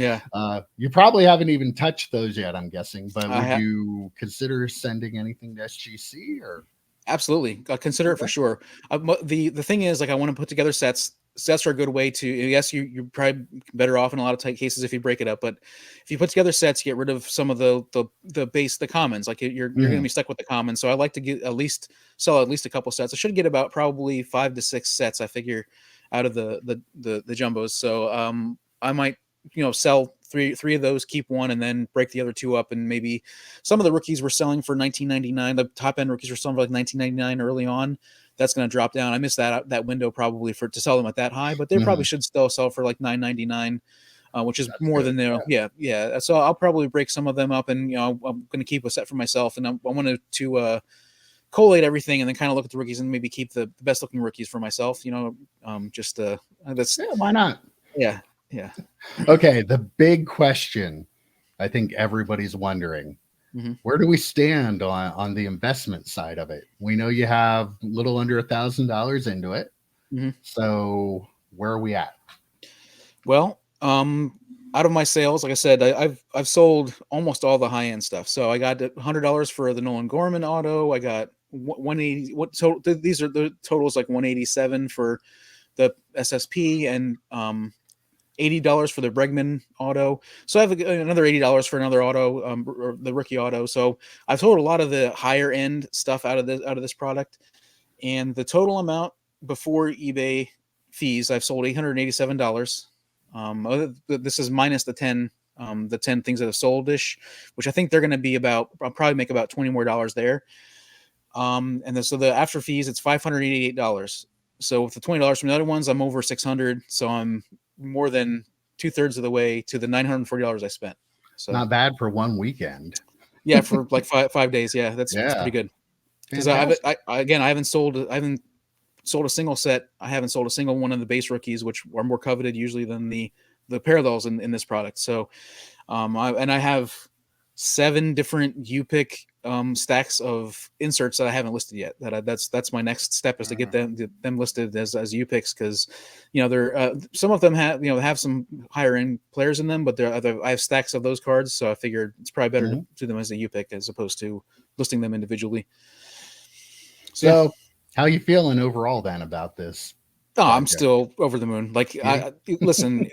you probably haven't even touched those yet, I'm guessing. But would you consider sending anything to SGC? Or absolutely, I'll consider it for sure. The thing is, like, I want to put together sets. Sets are a good way to, yes, you're probably better off in a lot of tight cases if you break it up, but if you put together sets, you get rid of some of the base, the commons. Like you're going to be stuck with the commons. So I like to sell at least a couple sets. I should get about probably 5 to 6 sets, I figure, out of the jumbos. So I might sell three of those, keep one, and then break the other two up. And maybe some of the rookies were selling for $19.99. The top end rookies were selling for like $19.99 early on. That's going to drop down. I missed that window probably to sell them at that high, but they probably should still sell for like $9.99. Which is more than their yeah. So I'll probably break some of them up, and I'm going to keep a set for myself, and I wanted to collate everything, and then kind of look at the rookies and maybe keep the best looking rookies for myself. That's why not? Yeah. Okay, the big question I think everybody's wondering. Where do we stand on the investment side of it? We know you have a little under $1,000 into it. So where are we at? Well, out of my sales, like I said, I've sold almost all the high end stuff. So I got $100 for the Nolan Gorman auto. I got 180. So these are the totals, like 187 for the SSP, and $80 for the Bregman auto. So I have another $80 for another auto, or the rookie auto. So I've sold a lot of the higher end stuff out of this product, and the total amount before eBay fees, I've sold $887. This is minus the 10 things that have sold ish, which I think they're going to be I'll probably make about $20 more there. So the after fees, it's $588. So with the $20 from the other ones, I'm over 600. So I'm more than 2/3 of the way to the $940 I spent. So not bad for one weekend. Yeah, for like 5 days. Yeah, that's pretty good. Because I haven't sold a single set. I haven't sold a single one of the base rookies, which are more coveted usually than the parallels in this product. So, I have 7 different U-pick stacks of inserts that I haven't listed yet. That's my next step, is to get them listed as U-picks, because they're some of them have some higher end players in them, but I have stacks of those cards, so I figured it's probably better to do them as a U-pick as opposed to listing them individually. So how you feeling overall then about this? Oh, I'm still over the moon. Like, listen,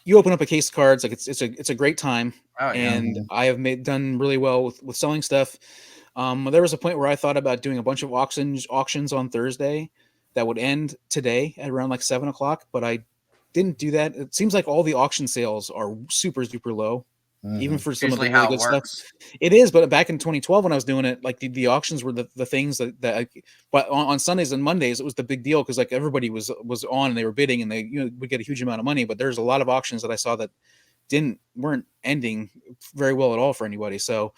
you open up a case of cards, like it's a great time. And I have done really well with selling stuff. There was a point where I thought about doing a bunch of auctions on Thursday that would end today at around like 7:00, but I didn't do that. It seems like all the auction sales are super, super low. Even for some usually of the really good stuff. It is, but back in 2012 when I was doing it, like the auctions were the things but on Sundays and Mondays it was the big deal, because like everybody was on and they were bidding, and they would get a huge amount of money. But there's a lot of auctions that I saw that weren't ending very well at all for anybody. So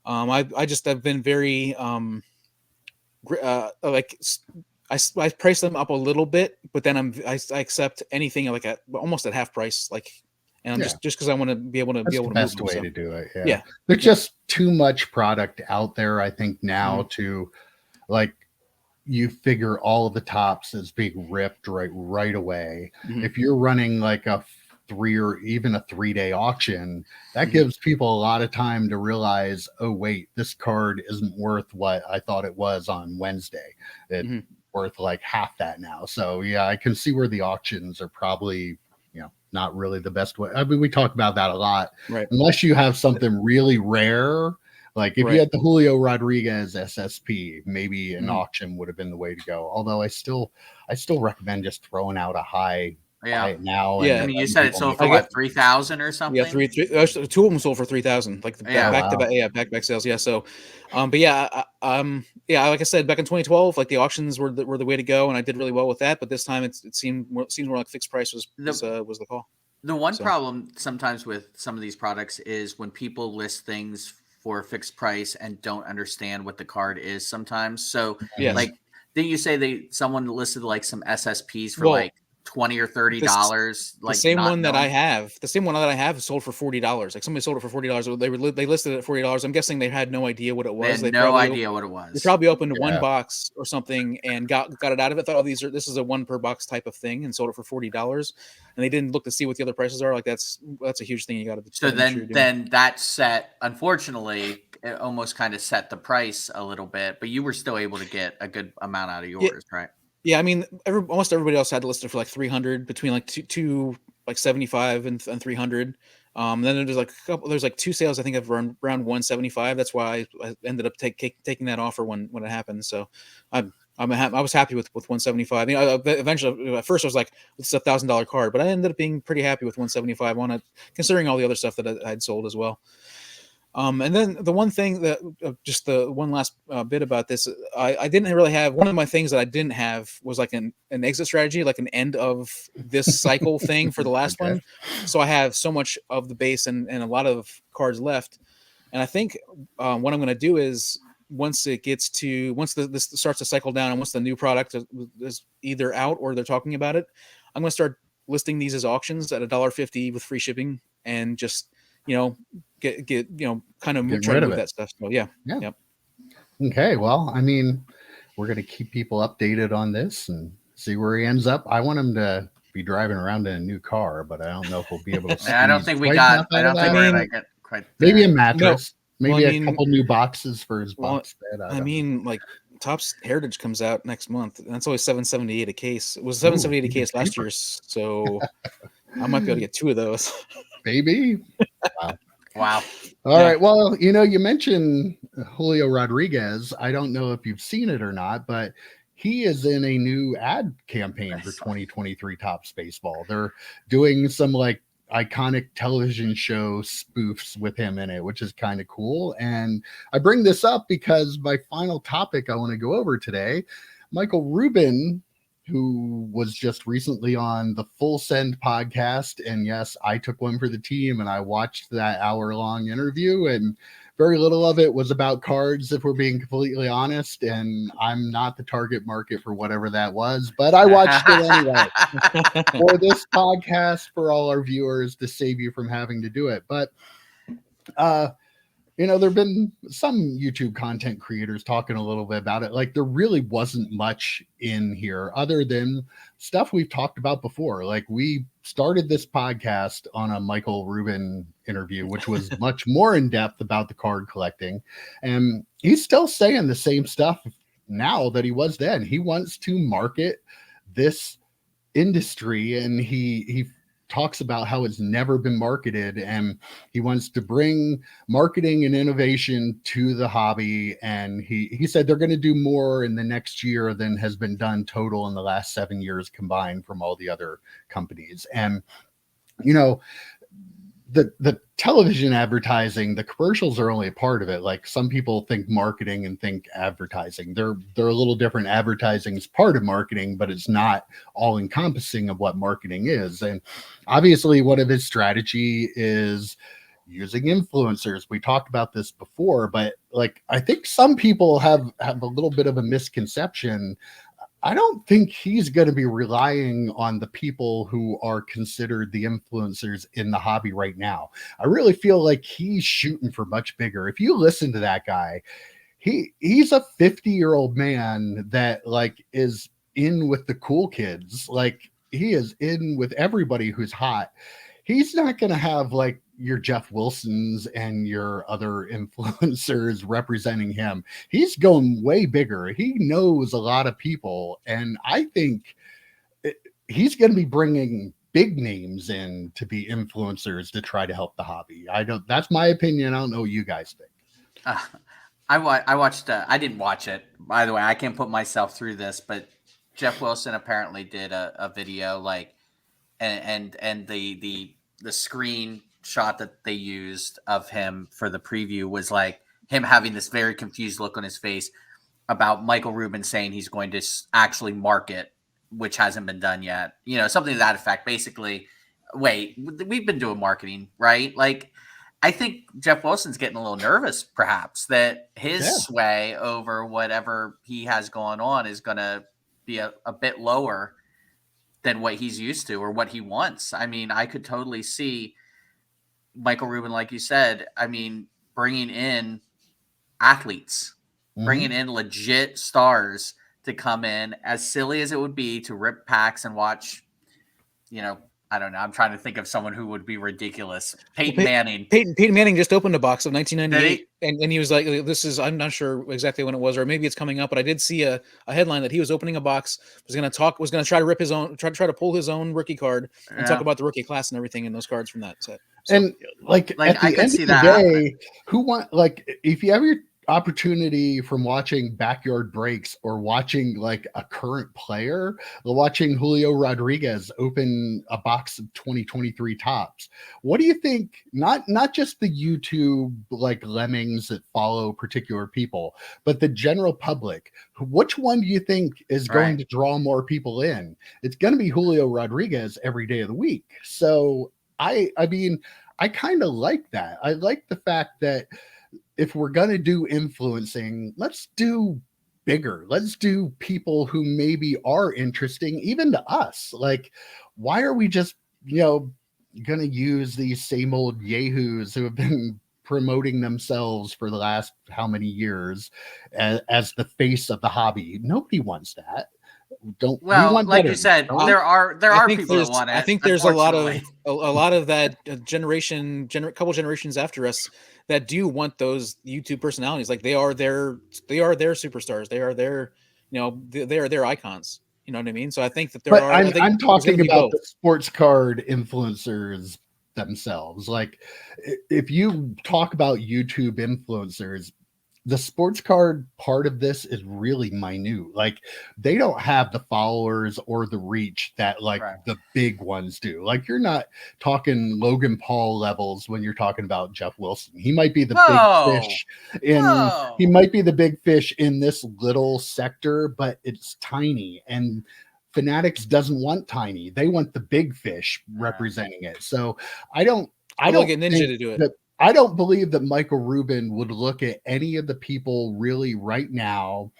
I just have been very I price them up a little bit, but then I accept anything like almost at half price, like. And just because I want to be able to That's be able to best move them, way to do it. Yeah. There's just too much product out there, I think, now to like you figure all of the tops as being ripped right away. If you're running like a 3 or even a 3-day auction, that gives people a lot of time to realize, oh wait, this card isn't worth what I thought it was on Wednesday. It's worth like half that now. So yeah, I can see where the auctions are probably not really the best way. I mean, we talk about that a lot. Right. Unless you have something really rare, like if you had the Julio Rodriguez SSP, maybe an auction would have been the way to go. Although I still recommend just throwing out a high now. Yeah, I mean, you said it sold for what, 3,000 or something? Yeah, 2 of them sold for 3,000, like back sales. Yeah, so, but yeah, like I said, back in 2012, like the auctions were the way to go, and I did really well with that. But this time, it seemed more like fixed price was the call. The one problem sometimes with some of these products is when people list things for a fixed price and don't understand what the card is sometimes. So, like, didn't you say someone listed like some SSPs for like $20 or $30? The same one that I have sold for $40. Like somebody sold it for $40. They listed it at $40. I'm guessing they had no idea what it was. They had no idea what it was. They probably opened one box or something and got it out of it. Thought, this is a 1 per box type of thing, and sold it for $40. And they didn't look to see what the other prices are. Like that's a huge thing you got to. So then that set, unfortunately, it almost kind of set the price a little bit, but you were still able to get a good amount out of yours, right? Yeah, I mean, almost everybody else had listed for like 300, between like two like 75 and 300. Then there's like there's like 2 sales I think of around 175. That's why I ended up taking that offer when it happened. So I was happy with 175. You know, eventually, at first I was like, "It's a $1,000 card," but I ended up being pretty happy with 175 on it, considering all the other stuff that I'd sold as well. And then the one thing that just the one last bit about this, I didn't really have. One of my things that I didn't have was like an exit strategy, like an end of this cycle thing for the last one. So I have so much of the base and a lot of cards left. And I think what I'm going to do is once this starts to cycle down and once the new product is either out or they're talking about it, I'm going to start listing these as auctions at $1.50 with free shipping and just, get kind of try to move that stuff. So yeah. Yep. Okay. Well, I mean, we're going to keep people updated on this and see where he ends up. I want him to be driving around in a new car, but I don't know if we'll be able to. I don't think we're going to get quite there. Maybe a mattress, maybe a couple new boxes for his box bed. I mean, like Topps Heritage comes out next month, and that's always $778 a case. It was $778 a case last year, so I might be able to get 2 of those. Maybe. Wow. All right. Well, you mentioned Julio Rodriguez. I don't know if you've seen it or not, but he is in a new ad campaign for 2023 Topps Baseball. They're doing some like iconic television show spoofs with him in it, which is kind of cool. And I bring this up because my final topic I want to go over today, Michael Rubin, who was just recently on the Full Send podcast. And yes, I took one for the team and I watched that hour-long interview, and very little of it was about cards, if we're being completely honest. And I'm not the target market for whatever that was, but I watched it anyway for this podcast, for all our viewers, to save you from having to do it. But, there've been some YouTube content creators talking a little bit about it. Like, there really wasn't much in here other than stuff we've talked about before. Like, we started this podcast on a Michael Rubin interview, which was much more in depth about the card collecting. And he's still saying the same stuff now that he was then. He wants to market this industry, and he talks about how it's never been marketed, and he wants to bring marketing and innovation to the hobby. And he said they're going to do more in the next year than has been done total in the last 7 years combined from all the other companies. And the television advertising, the commercials are only a part of it. Like, some people think marketing and think advertising. They're a little different. Advertising is part of marketing, but it's not all encompassing of what marketing is. And obviously one of his strategy is using influencers. We talked about this before, but like, I think some people have a little bit of a misconception. I don't think he's going to be relying on the people who are considered the influencers in the hobby right now. I really feel like he's shooting for much bigger. If you listen to that guy, he's a 50-year-old man that like is in with the cool kids. Like, he is in with everybody who's hot. He's not going to have like your Jeff Wilsons and your other influencers representing him. He's going way bigger. He knows a lot of people, and I think he's going to be bringing big names in to be influencers to try to help the hobby. That's my opinion. I don't know what you guys think. I watched. I didn't watch it, by the way. I can't put myself through this, but Jeff Wilson apparently did a video like, and the screen shot that they used of him for the preview was like him having this very confused look on his face about Michael Rubin saying he's going to actually market, which hasn't been done yet. Something to that effect. Basically, wait, we've been doing marketing, right? Like, I think Jeff Wilson's getting a little nervous, perhaps, that his sway over whatever he has going on is going to be a bit lower than what he's used to or what he wants. I mean, I could totally see Michael Rubin, like you said, I mean, bringing in athletes, bringing in legit stars to come in, as silly as it would be to rip packs and watch, I don't know. I'm trying to think of someone who would be ridiculous. Peyton Manning. Peyton Manning just opened a box of 1998, and he was like, "This is." I'm not sure exactly when it was, or maybe it's coming up. But I did see a headline that he was opening a box, was going to try to rip his own, try to pull his own rookie card and talk about the rookie class and everything in those cards from that set. So, and like at the end of the day, who want, like, if you have opportunity from watching backyard breaks or watching like a current player, watching Julio Rodriguez open a box of 2023 tops. What do you think? Not just the YouTube like lemmings that follow particular people, but the general public. Which one do you think is going to draw more people in? It's going to be Julio Rodriguez every day of the week. So I mean, I kind of like that. I like the fact that if we're going to do influencing, let's do bigger. Let's do people who maybe are interesting even to us. Like, why are we just, going to use these same old yahoos who have been promoting themselves for the last how many years as the face of the hobby? Nobody wants that. Don't we want like better, you said, don't we? there are people that want it. I think there's a lot of that couple generations after us that do want those YouTube personalities. Like they are their superstars. They are their, they are their icons. You know what I mean? So I think that I'm talking about the sports card influencers themselves. Like if you talk about YouTube influencers, the sports card part of this is really minute. Like they don't have the followers or the reach that like the big ones do. Like you're not talking Logan Paul levels when you're talking about Jeff Wilson. He might be the big fish he might be the big fish in this little sector, but it's tiny. And Fanatics doesn't want tiny. They want the big fish representing it. So I don't get Ninja to do it. I don't believe that Michael Rubin would look at any of the people really right now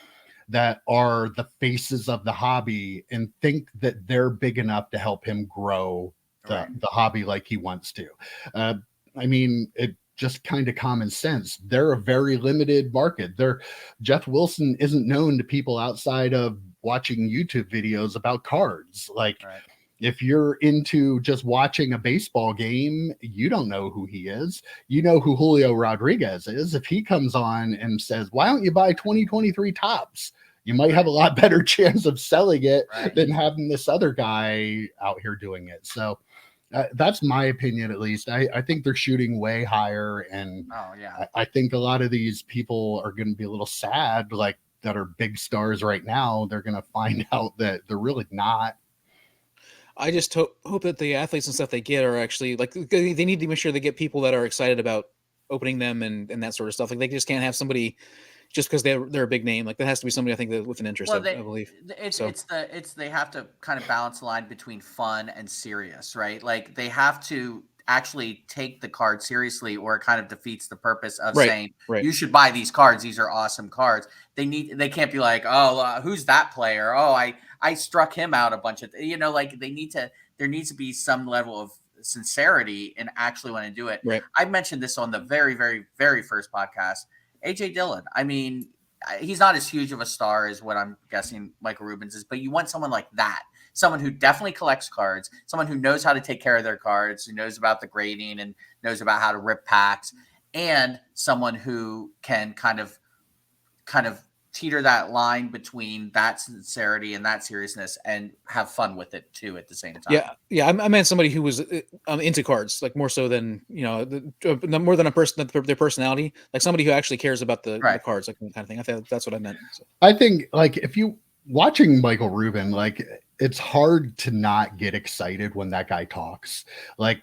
that are the faces of the hobby and think that they're big enough to help him grow the hobby like he wants to. I mean, it just kind of common sense. They're a very limited market. Jeff Wilson isn't known to people outside of watching YouTube videos about cards. Like, if you're into just watching a baseball game, you don't know who he is. You know who Julio Rodriguez is. If he comes on and says, why don't you buy 2023 tops? You might have a lot better chance of selling it than having this other guy out here doing it. So that's my opinion, at least. I think they're shooting way higher. And I think a lot of these people are going to be a little sad, like that are big stars right now. They're going to find out that they're really not. I just hope that the athletes and stuff they get are actually like, they need to make sure they get people that are excited about opening them and that sort of stuff. Like they just can't have somebody just because they're a big name. Like that has to be somebody I think that with an interest. I believe they have to kind of balance the line between fun and serious, right? Like they have to actually take the card seriously, or it kind of defeats the purpose of saying you should buy these cards. These are awesome cards. They can't be like, oh, who's that player? Oh, I struck him out a bunch of, like there needs to be some level of sincerity and actually want to do it. I mentioned this on the very, very, very first podcast. AJ Dillon. I mean, he's not as huge of a star as what I'm guessing Michael Rubin's is, but you want someone like that. Someone who definitely collects cards, someone who knows how to take care of their cards, who knows about the grading and knows about how to rip packs, and someone who can kind of teeter that line between that sincerity and that seriousness and have fun with it too at the same time. Yeah. I meant somebody who was into cards, like more so than, more than a person, their personality, like somebody who actually cares about the cards, like that kind of thing. I think that's what I meant. So. I think like if you watching Michael Rubin, like it's hard to not get excited when that guy talks. Like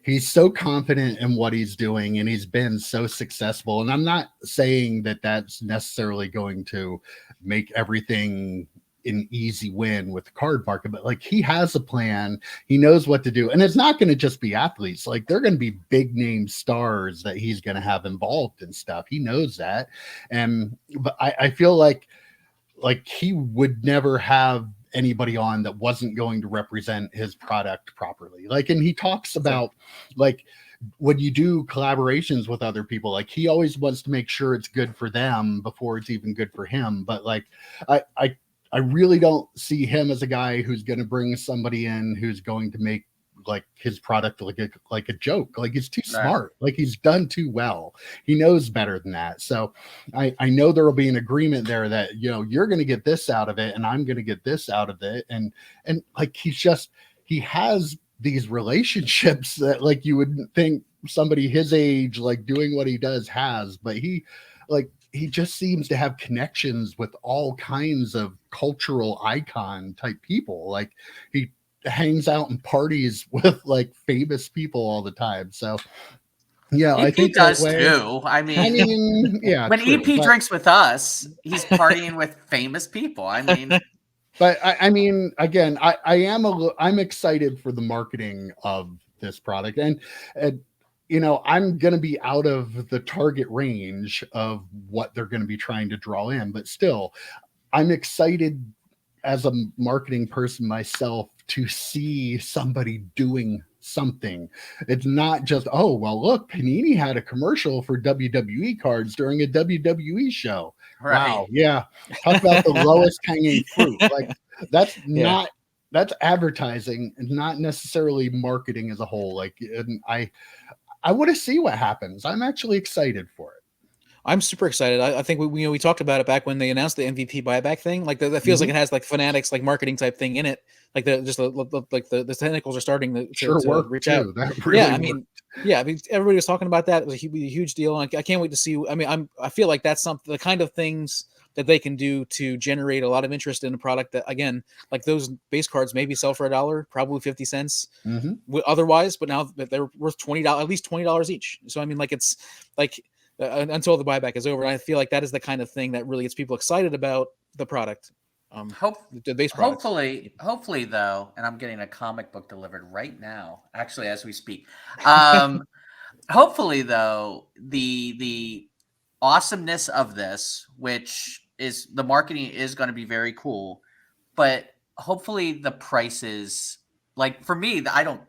he's so confident in what he's doing and he's been so successful. And I'm not saying that that's necessarily going to make everything an easy win with the card market, but like he has a plan, he knows what to do. And it's not going to just be athletes. Like they're going to be big name stars that he's going to have involved in stuff. He knows that. But I feel like he would never have anybody on that wasn't going to represent his product properly. Like, and he talks about like when you do collaborations with other people, like he always wants to make sure it's good for them before it's even good for him. But like, I really don't see him as a guy who's going to bring somebody in who's going to make like his product like a joke. Like he's too smart. Like he's done too well. He knows better than that. So I know there will be an agreement there that, you're going to get this out of it and I'm going to get this out of it. And like, he has these relationships that like you wouldn't think somebody his age, like doing what he does has, but he like he just seems to have connections with all kinds of cultural icon type people. Like he hangs out and parties with like famous people all the time. So yeah, I EP think that does way. too. I I mean, mean, yeah, when true, EP drinks with us, he's partying with famous people. I mean, but I mean, again, I'm excited for the marketing of this product, and you know, I'm going to be out of the target range of what they're going to be trying to draw in, but still, I'm excited as a marketing person myself to see somebody doing something. It's not just, oh, well, look, Panini had a commercial for WWE cards during a WWE show. right. Wow. Yeah. Talk about the lowest hanging fruit. Like that's Yeah. not, that's advertising and not necessarily marketing as a whole. Like, and I want to see what happens. I'm actually excited for it. I'm super excited. I think we talked about it back when they announced the MVP buyback thing. Like that feels like it has like Fanatics like marketing type thing in it. Like the tentacles are starting to Sure worked reach out. too. That really Yeah, I worked. mean, yeah, I mean, everybody was talking about that. It was a huge deal. I can't wait to see. I mean, I feel like that's something, the kind of things that they can do to generate a lot of interest in a product that, again, like those base cards maybe sell for $1, probably 50 cents otherwise, but now that they're worth $20, at least $20 each. So I mean, like it's like until the buyback is over, and I feel like that is the kind of thing that really gets people excited about the product. The base product. Hopefully though, and I'm getting a comic book delivered right now, actually as we speak. Hopefully though, the awesomeness of this, which is the marketing, is going to be very cool, but hopefully the prices, like for me, I don't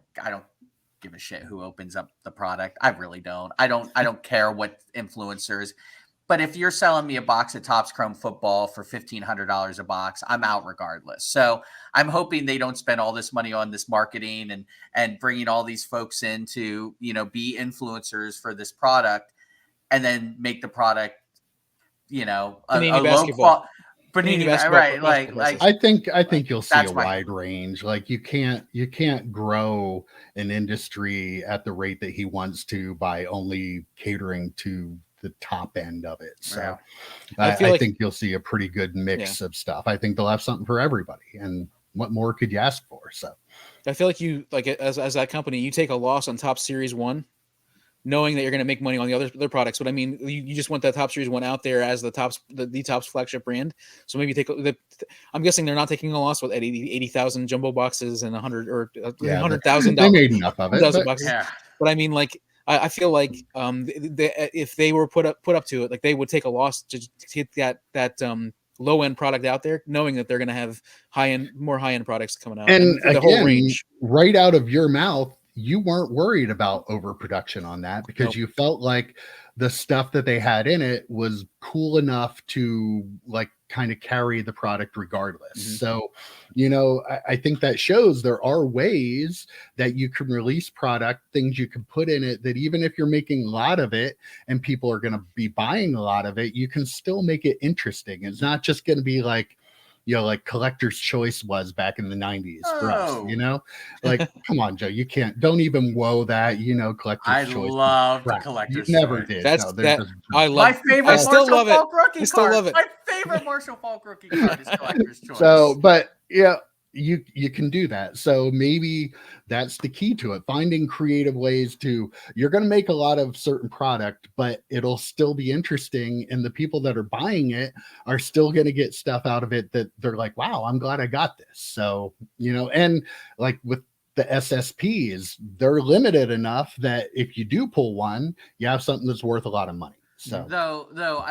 give a shit who opens up the product. I really don't. I don't care what influencers. But if you're selling me a box of Topps Chrome Football for $1,500 a box, I'm out regardless. So I'm hoping they don't spend all this money on this marketing and bringing all these folks in to, you know, be influencers for this product, and then make the product, you know, a low quality. Panini, right? Like I think you'll see a my wide range. Like you can't grow an industry at the rate that he wants to by only catering to the top end of it. So yeah. I think you'll see a pretty good mix of stuff. I think they'll have something for everybody, and what more could you ask for? So I feel like you, like as that company, you take a loss on Top Series 1, knowing that you're going to make money on the other products. But I mean, you just want that Top Series 1 out there as the Topps flagship brand. So maybe I'm guessing they're not taking a loss with 80,000 jumbo boxes and 100 or $100,000. They made enough of it. But I mean, like, I feel like if they were put up to it, like they would take a loss to hit that low end product out there, knowing that they're going to have more high end products coming out, and the again, whole range. Right out of your mouth, you weren't worried about overproduction on that because you felt like the stuff that they had in it was cool enough to like kind of carry the product regardless. So, you know, I think that shows there are ways that you can release product, things you can put in it that even if you're making a lot of it and people are going to be buying a lot of it, you can still make it interesting. It's not just going to be like, you know, like Collector's Choice was back in the 90s for us, you know? Like, come on, Joe, don't even woe that, you know, Collector's Choice. I love the Collector's Never Choice. did. I love my favorite Marshall Falk rookie card. Still love it. My favorite Marshall Falk rookie card is Collector's Choice. So, but yeah, you can do that. So maybe that's the key to it, finding creative ways you're going to make a lot of certain product, but it'll still be interesting, and the people that are buying it are still going to get stuff out of it that they're like, wow, I'm glad I got this. So, you know, and like with the SSPs, they're limited enough that if you do pull one, you have something that's worth a lot of money. So though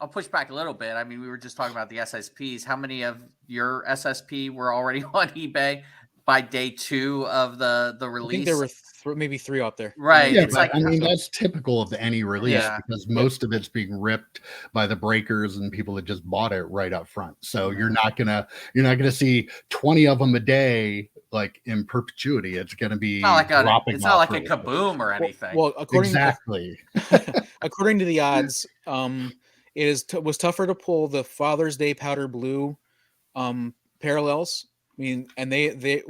I'll push back a little bit. I mean, we were just talking about the SSPs. How many of your SSP were already on eBay by day 2 of the release? I think there were maybe 3 out there. Right. Yeah, it's like, I mean, that's typical of any release because most of it's being ripped by the breakers and people that just bought it right up front. So you're not gonna see 20 of them a day like in perpetuity. It's gonna be dropping. It's not like a kaboom or anything. Well, according to the odds, it was tougher to pull the Father's Day powder blue parallels. I mean, and they're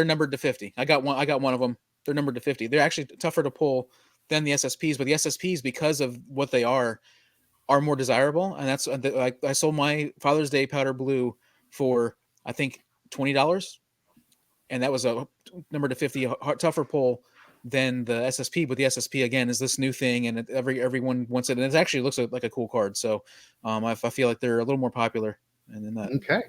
numbered to 50. I got one of them. They're numbered to 50. They're actually tougher to pull than the SSPs, but the SSPs, because of what they are more desirable. And that's like, I sold my Father's Day powder blue for, I think, $20. And that was a number to 50 tougher pull than the SSP. But the SSP, again, is this new thing, and everyone wants it. And it actually looks like a cool card. So I feel like they're a little more popular. And then that. Okay.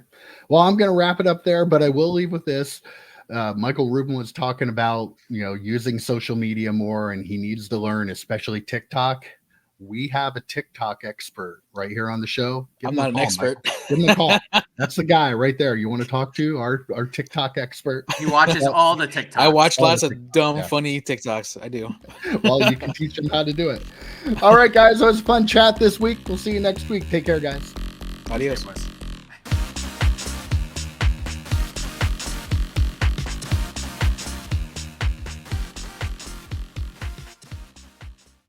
Well, I'm going to wrap it up there, but I will leave with this. Michael Rubin was talking about, using social media more, and he needs to learn, especially TikTok. We have a TikTok expert right here on the show. I'm not an expert. Give him a call. That's the guy right there. You want to talk to our TikTok expert? He watches all the TikToks. I watch lots of dumb, funny TikToks. I do. Well, you can teach him how to do it. All right, guys. It was a fun chat this week. We'll see you next week. Take care, guys. Adios.